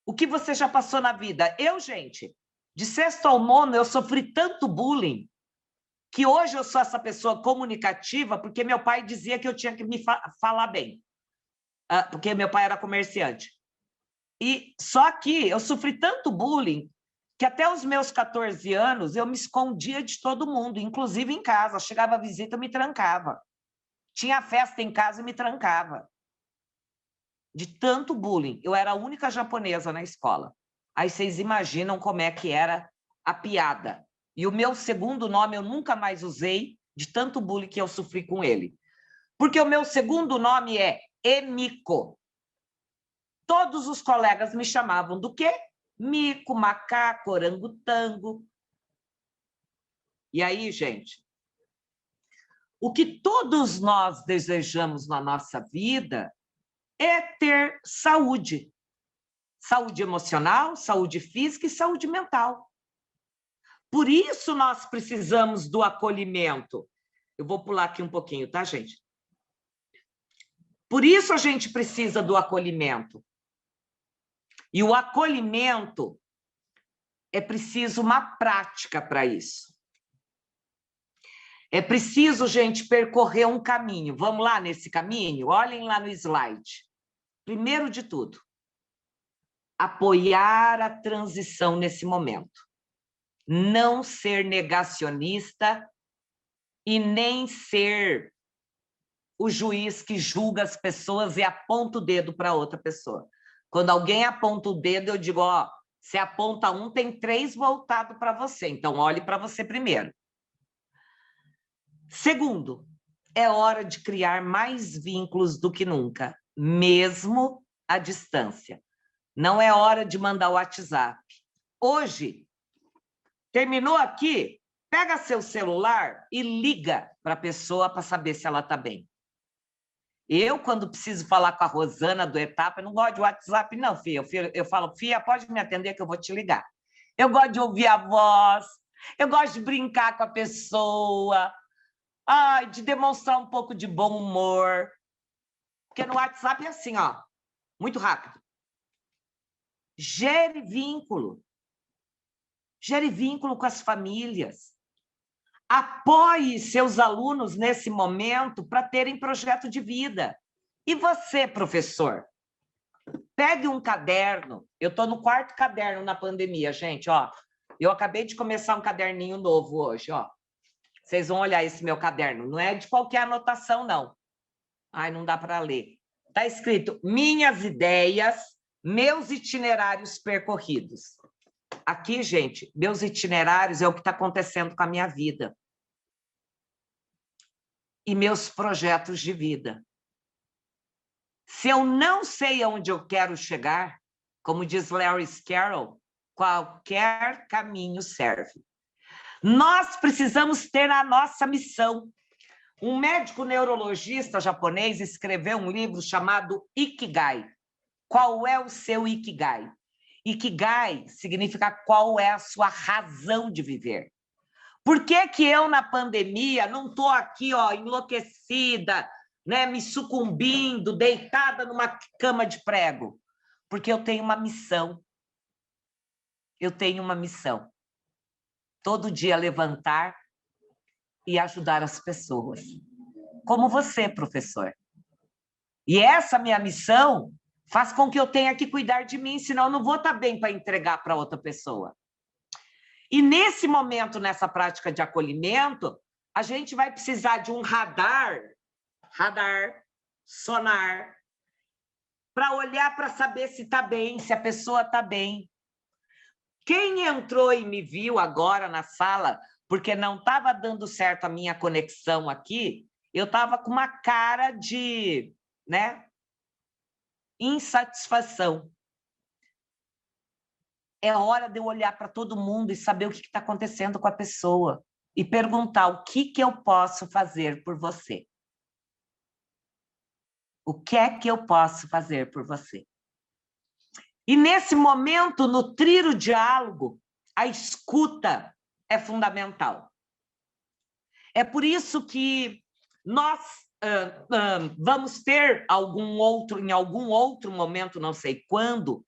o que você já passou na vida. Eu, gente, de sexto ao nono, eu sofri tanto bullying que hoje eu sou essa pessoa comunicativa porque meu pai dizia que eu tinha que me falar bem, porque meu pai era comerciante. E só que eu sofri tanto bullying que até os meus 14 anos eu me escondia de todo mundo, inclusive em casa. Chegava a visita, eu me trancava. Tinha festa em casa e me trancava. De tanto bullying. Eu era a única japonesa na escola. Aí vocês imaginam como é que era a piada. E o meu segundo nome eu nunca mais usei, de tanto bullying que eu sofri com ele. Porque o meu segundo nome é Emiko. Todos os colegas me chamavam do quê? mico, macaco, orangotango. E aí, gente, o que todos nós desejamos na nossa vida é ter saúde. Saúde emocional, saúde física e saúde mental. Por isso nós precisamos do acolhimento. Eu vou pular aqui um pouquinho, tá, gente? Por isso a gente precisa do acolhimento. E o acolhimento é preciso uma prática para isso. É preciso, gente, percorrer um caminho. Vamos lá nesse caminho? Olhem lá no slide. Primeiro de tudo, apoiar a transição nesse momento. Não ser negacionista e nem ser o juiz que julga as pessoas e aponta o dedo para outra pessoa. Quando alguém aponta o dedo, eu digo, ó, se aponta um, tem 3 voltado para você. Então, olhe para você primeiro. Segundo, é hora de criar mais vínculos do que nunca, mesmo à distância. Não é hora de mandar o WhatsApp. Hoje, terminou aqui, pega seu celular e liga para a pessoa para saber se ela está bem. Eu, quando preciso falar com a Rosana do Etapa, eu não gosto de WhatsApp, não, filha. Eu falo, filha, pode me atender que eu vou te ligar. Eu gosto de ouvir a voz, eu gosto de brincar com a pessoa, de demonstrar um pouco de bom humor. Porque no WhatsApp é assim, ó, muito rápido. Gere vínculo. Gere vínculo com as famílias. Apoie seus alunos nesse momento para terem projeto de vida. E você, professor? Pegue um caderno. Eu estou no 4º caderno na pandemia, gente. Ó, eu acabei de começar um caderninho novo hoje. Ó. Vocês vão olhar esse meu caderno. Não é de qualquer anotação, não. Ai, não dá para ler. Está escrito minhas ideias, meus itinerários percorridos. Aqui, gente, meus itinerários é o que está acontecendo com a minha vida. E meus projetos de vida. Se eu não sei aonde eu quero chegar, como diz Lewis Carroll, qualquer caminho serve. Nós precisamos ter a nossa missão. Um médico neurologista japonês escreveu um livro chamado Ikigai. Qual é o seu Ikigai? Ikigai significa qual é a sua razão de viver. Por que que eu, na pandemia, não estou aqui, ó, enlouquecida, né, me sucumbindo, deitada numa cama de prego? Porque eu tenho uma missão. Eu tenho uma missão. Todo dia levantar e ajudar as pessoas. Como você, professor. E essa minha missão faz com que eu tenha que cuidar de mim, senão eu não vou estar bem para entregar para outra pessoa. E nesse momento, nessa prática de acolhimento, a gente vai precisar de um radar, sonar, para olhar para saber se está bem, se a pessoa está bem. Quem entrou e me viu agora na sala, porque não estava dando certo a minha conexão aqui, eu estava com uma cara de, né, insatisfação. É hora de eu olhar para todo mundo e saber o que está acontecendo com a pessoa e perguntar o que eu posso fazer por você. O que é que eu posso fazer por você? E nesse momento, nutrir o diálogo, a escuta é fundamental. É por isso que nós vamos ter em algum outro momento, não sei quando,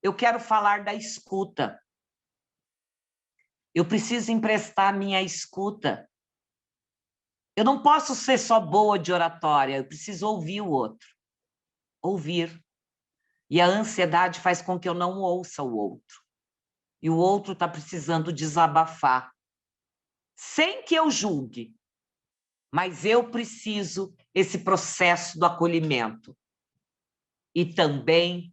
eu quero falar da escuta. Eu preciso emprestar a minha escuta. Eu não posso ser só boa de oratória, eu preciso ouvir o outro. Ouvir. E a ansiedade faz com que eu não ouça o outro. E o outro está precisando desabafar. Sem que eu julgue. Mas eu preciso esse processo do acolhimento. E também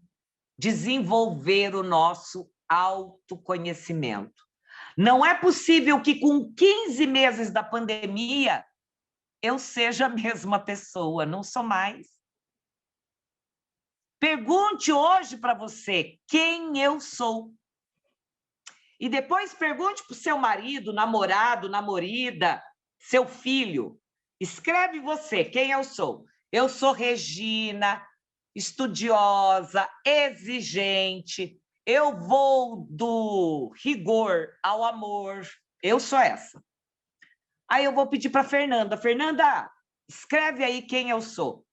desenvolver o nosso autoconhecimento. Não é possível que com 15 meses da pandemia eu seja a mesma pessoa, não sou mais. Pergunte hoje para você quem eu sou. E depois pergunte para o seu marido, namorado, namorada, seu filho. Escreve você, quem eu sou. Eu sou Regina, estudiosa, exigente. Eu vou do rigor ao amor. Eu sou essa. Aí eu vou pedir para a Fernanda. Fernanda, escreve aí quem eu sou.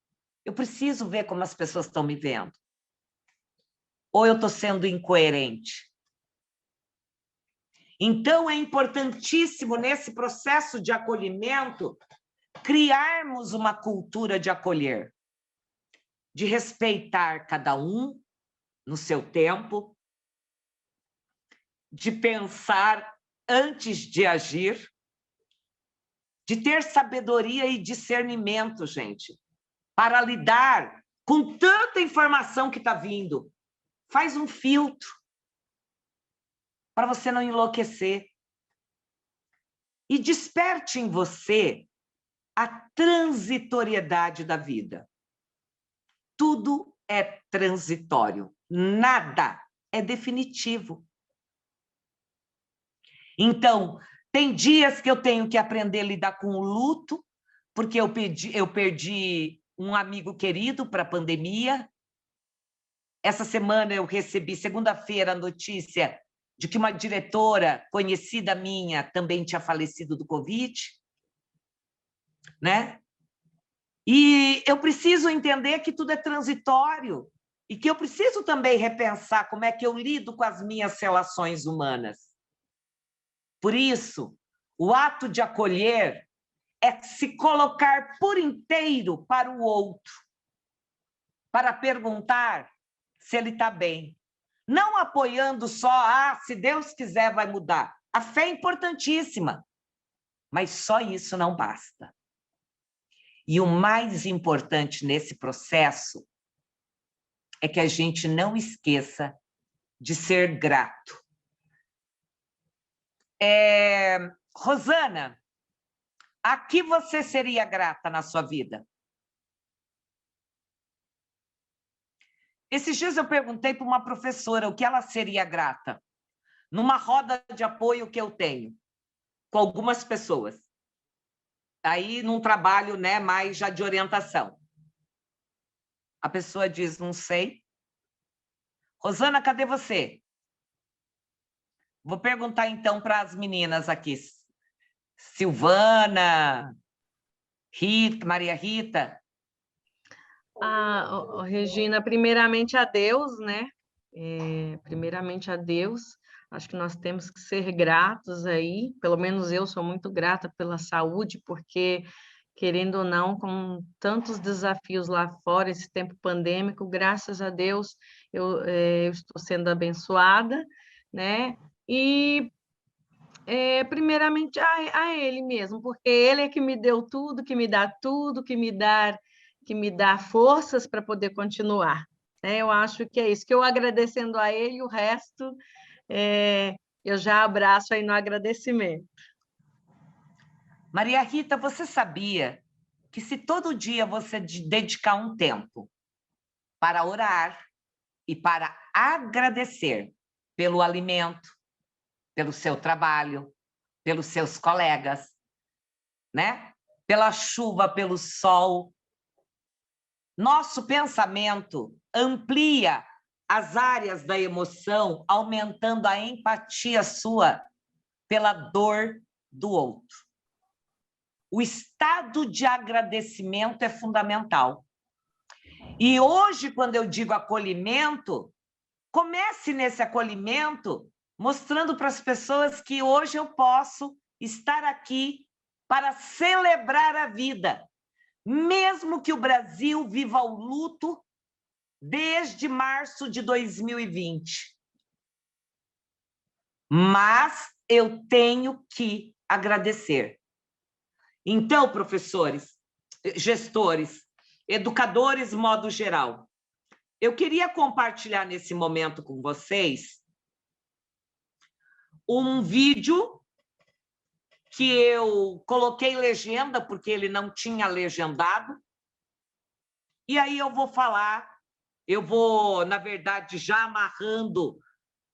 Eu preciso ver como as pessoas estão me vendo. Ou eu estou sendo incoerente? Então, é importantíssimo, nesse processo de acolhimento, criarmos uma cultura de acolher, de respeitar cada um no seu tempo, de pensar antes de agir, de ter sabedoria e discernimento, gente, para lidar com tanta informação que está vindo. Faz um filtro para você não enlouquecer. E desperte em você a transitoriedade da vida. Tudo é transitório, nada é definitivo. Então, tem dias que eu tenho que aprender a lidar com o luto, porque eu perdi um amigo querido para a pandemia. Essa semana eu recebi, segunda-feira, a notícia de que uma diretora conhecida minha também tinha falecido do Covid, né? E eu preciso entender que tudo é transitório e que eu preciso também repensar como é que eu lido com as minhas relações humanas. Por isso, o ato de acolher é se colocar por inteiro para o outro, para perguntar se ele está bem. Não apoiando só, se Deus quiser vai mudar. A fé é importantíssima, mas só isso não basta. E o mais importante nesse processo é que a gente não esqueça de ser grato. Rosana, a que você seria grata na sua vida? Esses dias eu perguntei para uma professora o que ela seria grata, numa roda de apoio que eu tenho, com algumas pessoas. Aí, num trabalho, né, mais já de orientação. A pessoa diz, não sei. Rosana, cadê você? Vou perguntar, então, para as meninas aqui. Silvana, Rita, Maria Rita. Regina, primeiramente a Deus, né? Primeiramente a Deus. Acho que nós temos que ser gratos aí. Pelo menos eu sou muito grata pela saúde, porque, querendo ou não, com tantos desafios lá fora, esse tempo pandêmico, graças a Deus, eu estou sendo abençoada, né? E primeiramente a Ele mesmo, porque Ele é que me deu tudo, que me dá tudo, que me dá forças para poder continuar. Eu acho que é isso, que eu agradecendo a Ele, o resto eu já abraço aí no agradecimento. Maria Rita, você sabia que se todo dia você dedicar um tempo para orar e para agradecer pelo alimento, pelo seu trabalho, pelos seus colegas, né? Pela chuva, pelo sol, nosso pensamento amplia as áreas da emoção, aumentando a empatia sua pela dor do outro. O estado de agradecimento é fundamental. E hoje, quando eu digo acolhimento, comece nesse acolhimento mostrando para as pessoas que hoje eu posso estar aqui para celebrar a vida, mesmo que o Brasil viva o luto desde março de 2020. Mas eu tenho que agradecer. Então, professores, gestores, educadores, modo geral, eu queria compartilhar nesse momento com vocês um vídeo que eu coloquei legenda, porque ele não tinha legendado, e aí eu vou falar Eu vou, na verdade, já amarrando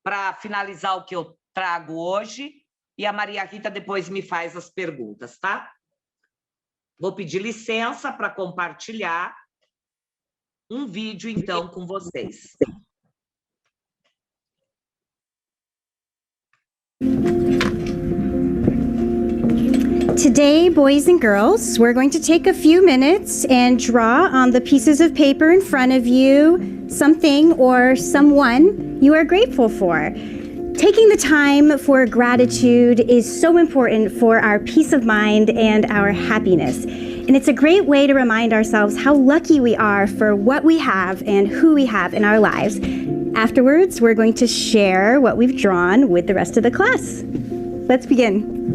para finalizar o que eu trago hoje, e a Maria Rita depois me faz as perguntas, tá? Vou pedir licença para compartilhar um vídeo, então, com vocês. Today, boys and girls, we're going to take a few minutes and draw on the pieces of paper in front of you something or someone you are grateful for. Taking the time for gratitude is so important for our peace of mind and our happiness. And it's a great way to remind ourselves how lucky we are for what we have and who we have in our lives. Afterwards, we're going to share what we've drawn with the rest of the class. Let's begin.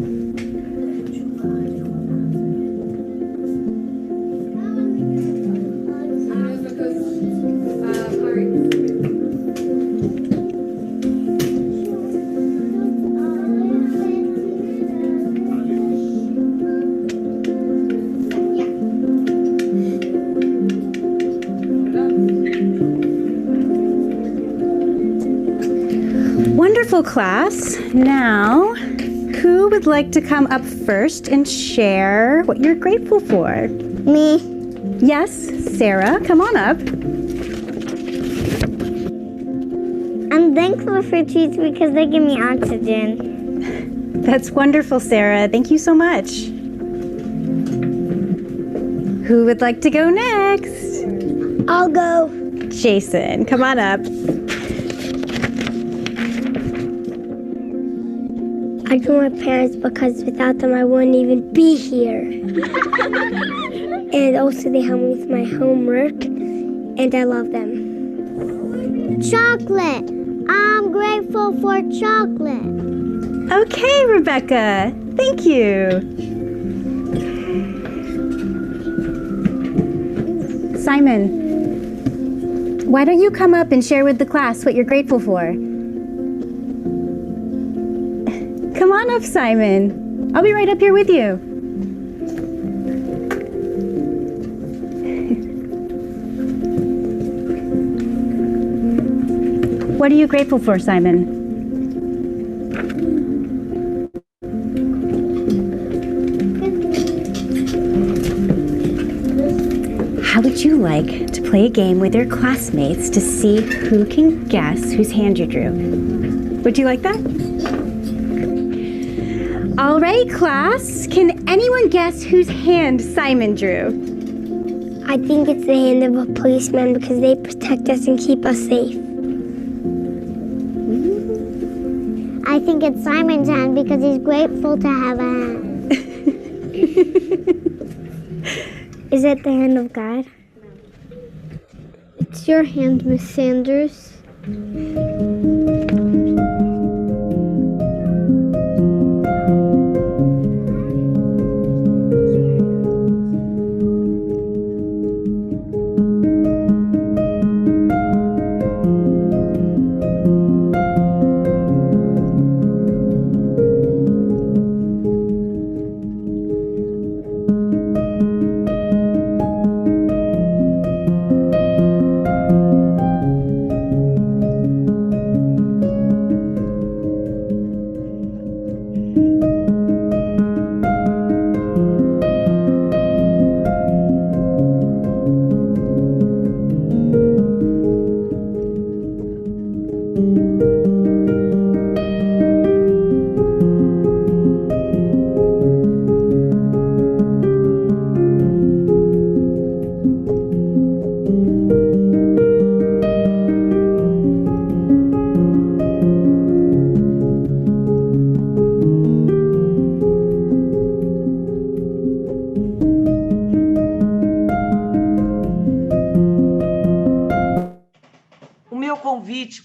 Wonderful, class. Now, who would like to come up first and share what you're grateful for? Me. Yes, Sarah, come on up. I'm thankful for trees because they give me oxygen. That's wonderful, Sarah. Thank you so much. Who would like to go next? I'll go. Jason, come on up. I drew my parents because without them I wouldn't even be here. And also they help me with my homework and I love them. Chocolate. I'm grateful for chocolate. Okay, Rebecca. Thank you. Simon, why don't you come up and share with the class what you're grateful for? Come on up, Simon. I'll be right up here with you. What are you grateful for, Simon? How would you like to play a game with your classmates to see who can guess whose hand you drew? Would you like that? All right, class. Can anyone guess whose hand Simon drew? I think it's the hand of a policeman because they protect us and keep us safe. I think it's Simon's hand because he's grateful to have a hand. Is it the hand of God? It's your hand, Miss Sanders.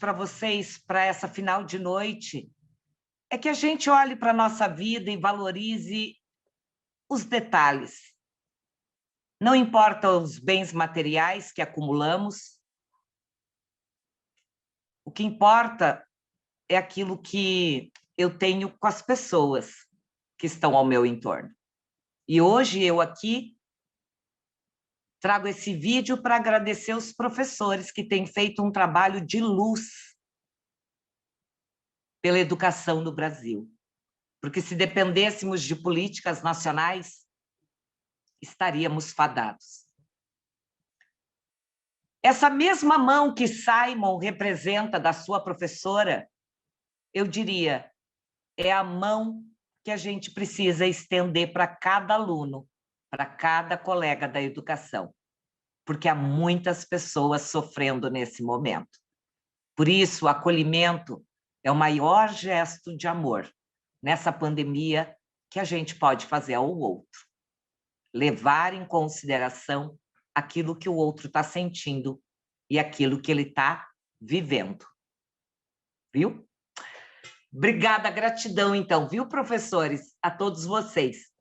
Para vocês, para essa final de noite, é que a gente olhe para a nossa vida e valorize os detalhes. Não importa os bens materiais que acumulamos, o que importa é aquilo que eu tenho com as pessoas que estão ao meu entorno. E hoje eu aqui trago esse vídeo para agradecer os professores que têm feito um trabalho de luz pela educação no Brasil. Porque se dependêssemos de políticas nacionais, estaríamos fadados. Essa mesma mão que Simon representa da sua professora, eu diria, é a mão que a gente precisa estender para cada aluno, para cada colega da educação, porque há muitas pessoas sofrendo nesse momento. Por isso, o acolhimento é o maior gesto de amor nessa pandemia que a gente pode fazer ao outro. Levar em consideração aquilo que o outro está sentindo e aquilo que ele está vivendo. Viu? Obrigada, gratidão, então, viu, professores, a todos vocês.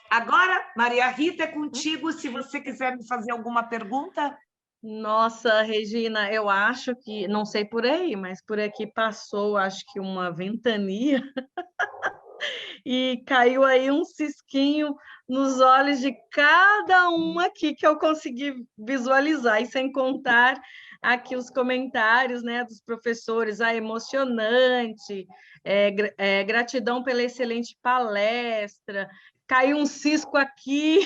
Agora, Maria Rita, é contigo, se você quiser me fazer alguma pergunta. Nossa, Regina, eu acho que, não sei por aí, mas por aqui passou, acho que uma ventania, e caiu aí um cisquinho nos olhos de cada um aqui que eu consegui visualizar, e sem contar aqui os comentários, né, dos professores, emocionante, gratidão pela excelente palestra, caiu um cisco aqui,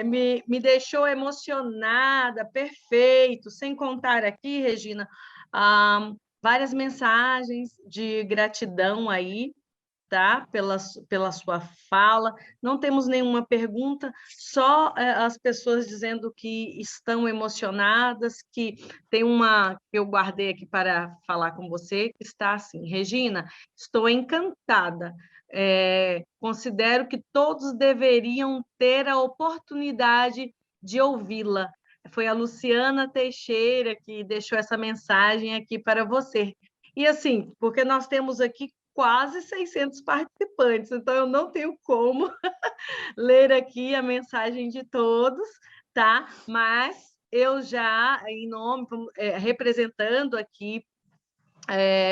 me deixou emocionada, perfeito, sem contar aqui, Regina, várias mensagens de gratidão aí, tá? Pela sua fala. Não temos nenhuma pergunta, só as pessoas dizendo que estão emocionadas, que tem uma que eu guardei aqui para falar com você, que está assim: Regina, estou encantada. Considero que todos deveriam ter a oportunidade de ouvi-la. Foi a Luciana Teixeira que deixou essa mensagem aqui para você. E assim, porque nós temos aqui quase 600 participantes, então eu não tenho como ler aqui a mensagem de todos, tá? Mas eu já, em nome, representando aqui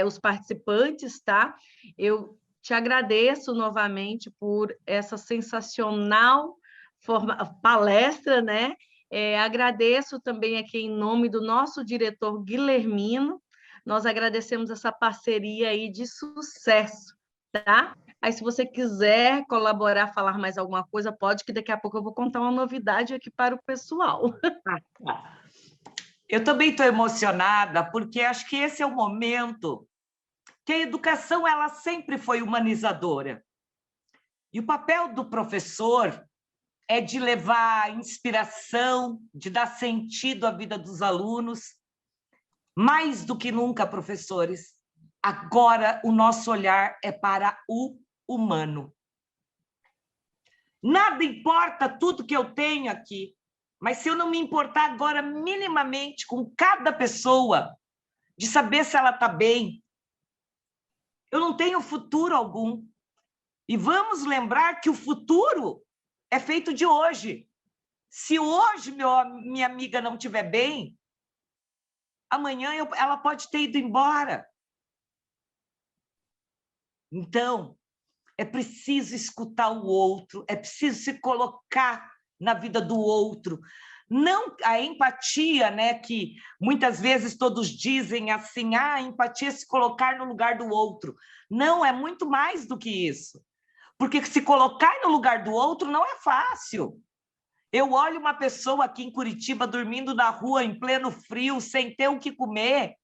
os participantes, tá? Eu te agradeço novamente por essa sensacional palestra, né? Agradeço também aqui em nome do nosso diretor Guilhermino. Nós agradecemos essa parceria aí de sucesso, tá? Aí, se você quiser colaborar, falar mais alguma coisa, pode, que daqui a pouco eu vou contar uma novidade aqui para o pessoal. Eu também estou emocionada, porque acho que esse é o momento que a educação ela sempre foi humanizadora. E o papel do professor é de levar inspiração, de dar sentido à vida dos alunos. Mais do que nunca, professores, agora o nosso olhar é para o humano. Nada importa tudo que eu tenho aqui, mas se eu não me importar agora minimamente com cada pessoa, de saber se ela está bem, eu não tenho futuro algum. E vamos lembrar que o futuro é feito de hoje. Se hoje minha amiga não estiver bem, amanhã ela pode ter ido embora. Então, é preciso escutar o outro, é preciso se colocar na vida do outro. Não a empatia, né, que muitas vezes todos dizem assim, a empatia é se colocar no lugar do outro. Não, é muito mais do que isso. Porque se colocar no lugar do outro não é fácil. Eu olho uma pessoa aqui em Curitiba dormindo na rua em pleno frio, sem ter o que comer.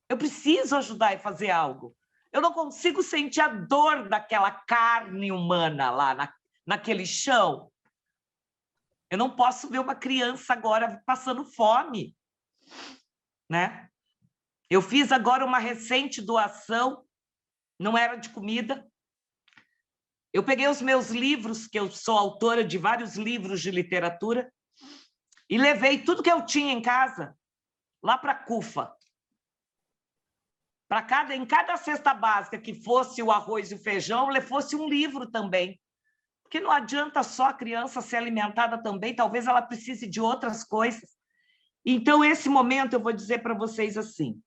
Eu preciso ajudar e fazer algo. Eu não consigo sentir a dor daquela carne humana lá naquele chão. Eu não posso ver uma criança agora passando fome, né? Eu fiz agora uma recente doação, não era de comida. Eu peguei os meus livros, que eu sou autora de vários livros de literatura, e levei tudo que eu tinha em casa lá para a CUFA. Em cada cesta básica que fosse o arroz e o feijão, fosse um livro também. Porque não adianta só a criança ser alimentada também, talvez ela precise de outras coisas. Então, esse momento, eu vou dizer para vocês assim,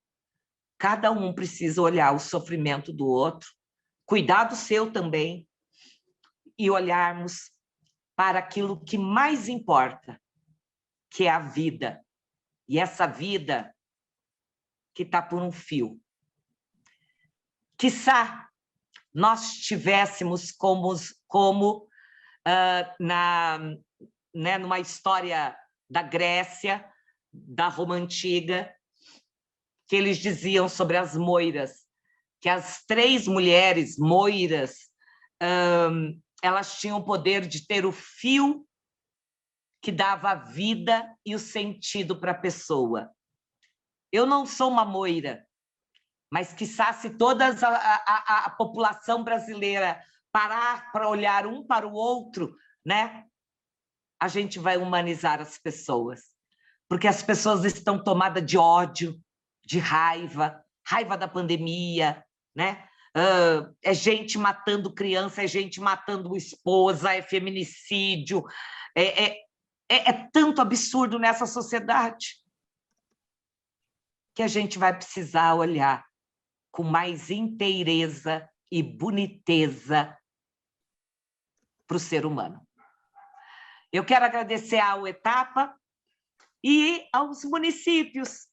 cada um precisa olhar o sofrimento do outro, cuidar do seu também, e olharmos para aquilo que mais importa, que é a vida. E essa vida que está por um fio. Quiçá nós tivéssemos numa história da Grécia, da Roma Antiga, que eles diziam sobre as moiras, que as 3 mulheres moiras, elas tinham o poder de ter o fio que dava a vida e o sentido para a pessoa. Eu não sou uma moira, mas quiçá se toda a população brasileira parar para olhar um para o outro, né, a gente vai humanizar as pessoas. Porque as pessoas estão tomadas de ódio, de raiva da pandemia, né? É gente matando criança, é gente matando esposa, é feminicídio, é tanto absurdo nessa sociedade que a gente vai precisar olhar com mais inteireza e boniteza para o ser humano. Eu quero agradecer ao Etapa e aos municípios,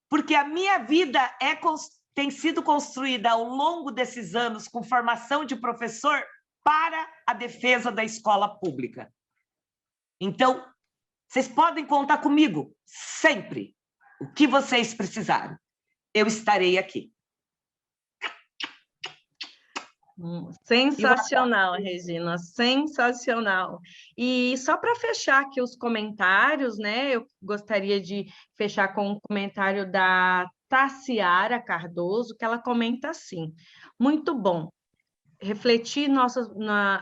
porque a minha vida tem sido construída ao longo desses anos com formação de professor para a defesa da escola pública. Então, vocês podem contar comigo sempre. O que vocês precisarem, eu estarei aqui. Sensacional, Regina, sensacional. E só para fechar aqui os comentários, né? Eu gostaria de fechar com um comentário da Tassiara Cardoso, que ela comenta assim: muito bom refletir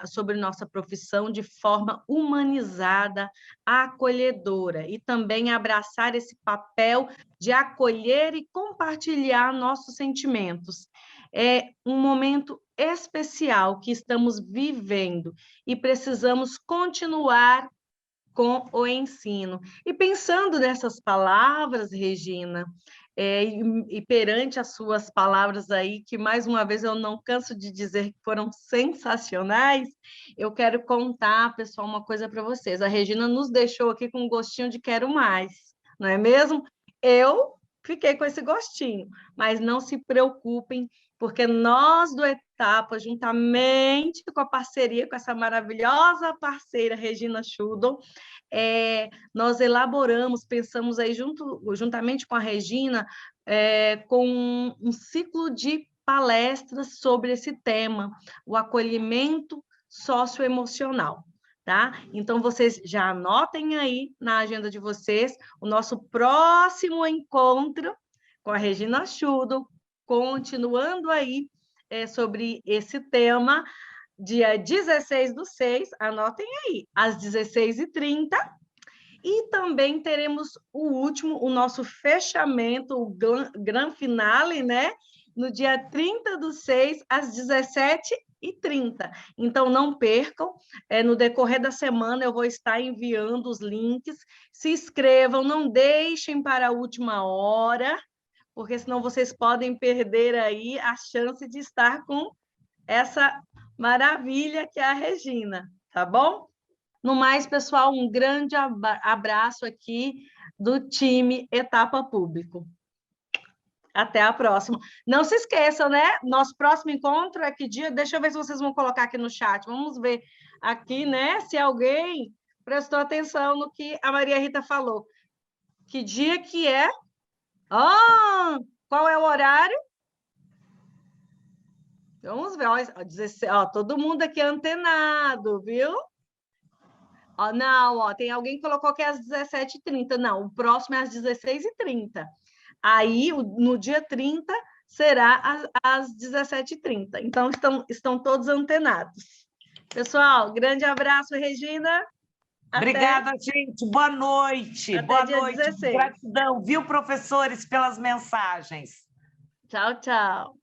sobre nossa profissão de forma humanizada, acolhedora, e também abraçar esse papel de acolher e compartilhar nossos sentimentos. É um momento especial que estamos vivendo e precisamos continuar com o ensino. E pensando nessas palavras, Regina, e perante as suas palavras aí, que mais uma vez eu não canso de dizer que foram sensacionais, eu quero contar, pessoal, uma coisa para vocês. A Regina nos deixou aqui com um gostinho de quero mais, não é mesmo? Eu fiquei com esse gostinho, mas não se preocupem, porque nós do Etapa, juntamente com a parceria com essa maravilhosa parceira Regina Schuldel, nós elaboramos, pensamos aí juntamente com a Regina, com um ciclo de palestras sobre esse tema, o acolhimento socioemocional. Tá? Então, vocês já anotem aí na agenda de vocês o nosso próximo encontro com a Regina Schuldel, continuando aí sobre esse tema, dia 16/6, anotem aí, às 16h30, e também teremos o nosso fechamento, o grand finale, né? No dia 30/6, às 17h30. Então, não percam, no decorrer da semana eu vou estar enviando os links, se inscrevam, não deixem para a última hora, porque senão vocês podem perder aí a chance de estar com essa maravilha que é a Regina, tá bom? No mais, pessoal, um grande abraço aqui do time Etapa Público. Até a próxima. Não se esqueçam, né? Nosso próximo encontro é que dia? Deixa eu ver se vocês vão colocar aqui no chat. Vamos ver aqui, né? Se alguém prestou atenção no que a Maria Rita falou. Que dia que é? Qual é o horário? Vamos ver. Todo mundo aqui antenado, viu? Não, tem alguém que colocou que é às 17h30. Não, o próximo é às 16h30. Aí, no dia 30, será às 17h30. Então, estão todos antenados. Pessoal, grande abraço, Regina. Obrigada, gente. Boa noite. Boa noite. 16. Gratidão, viu, professores, pelas mensagens. Tchau, tchau.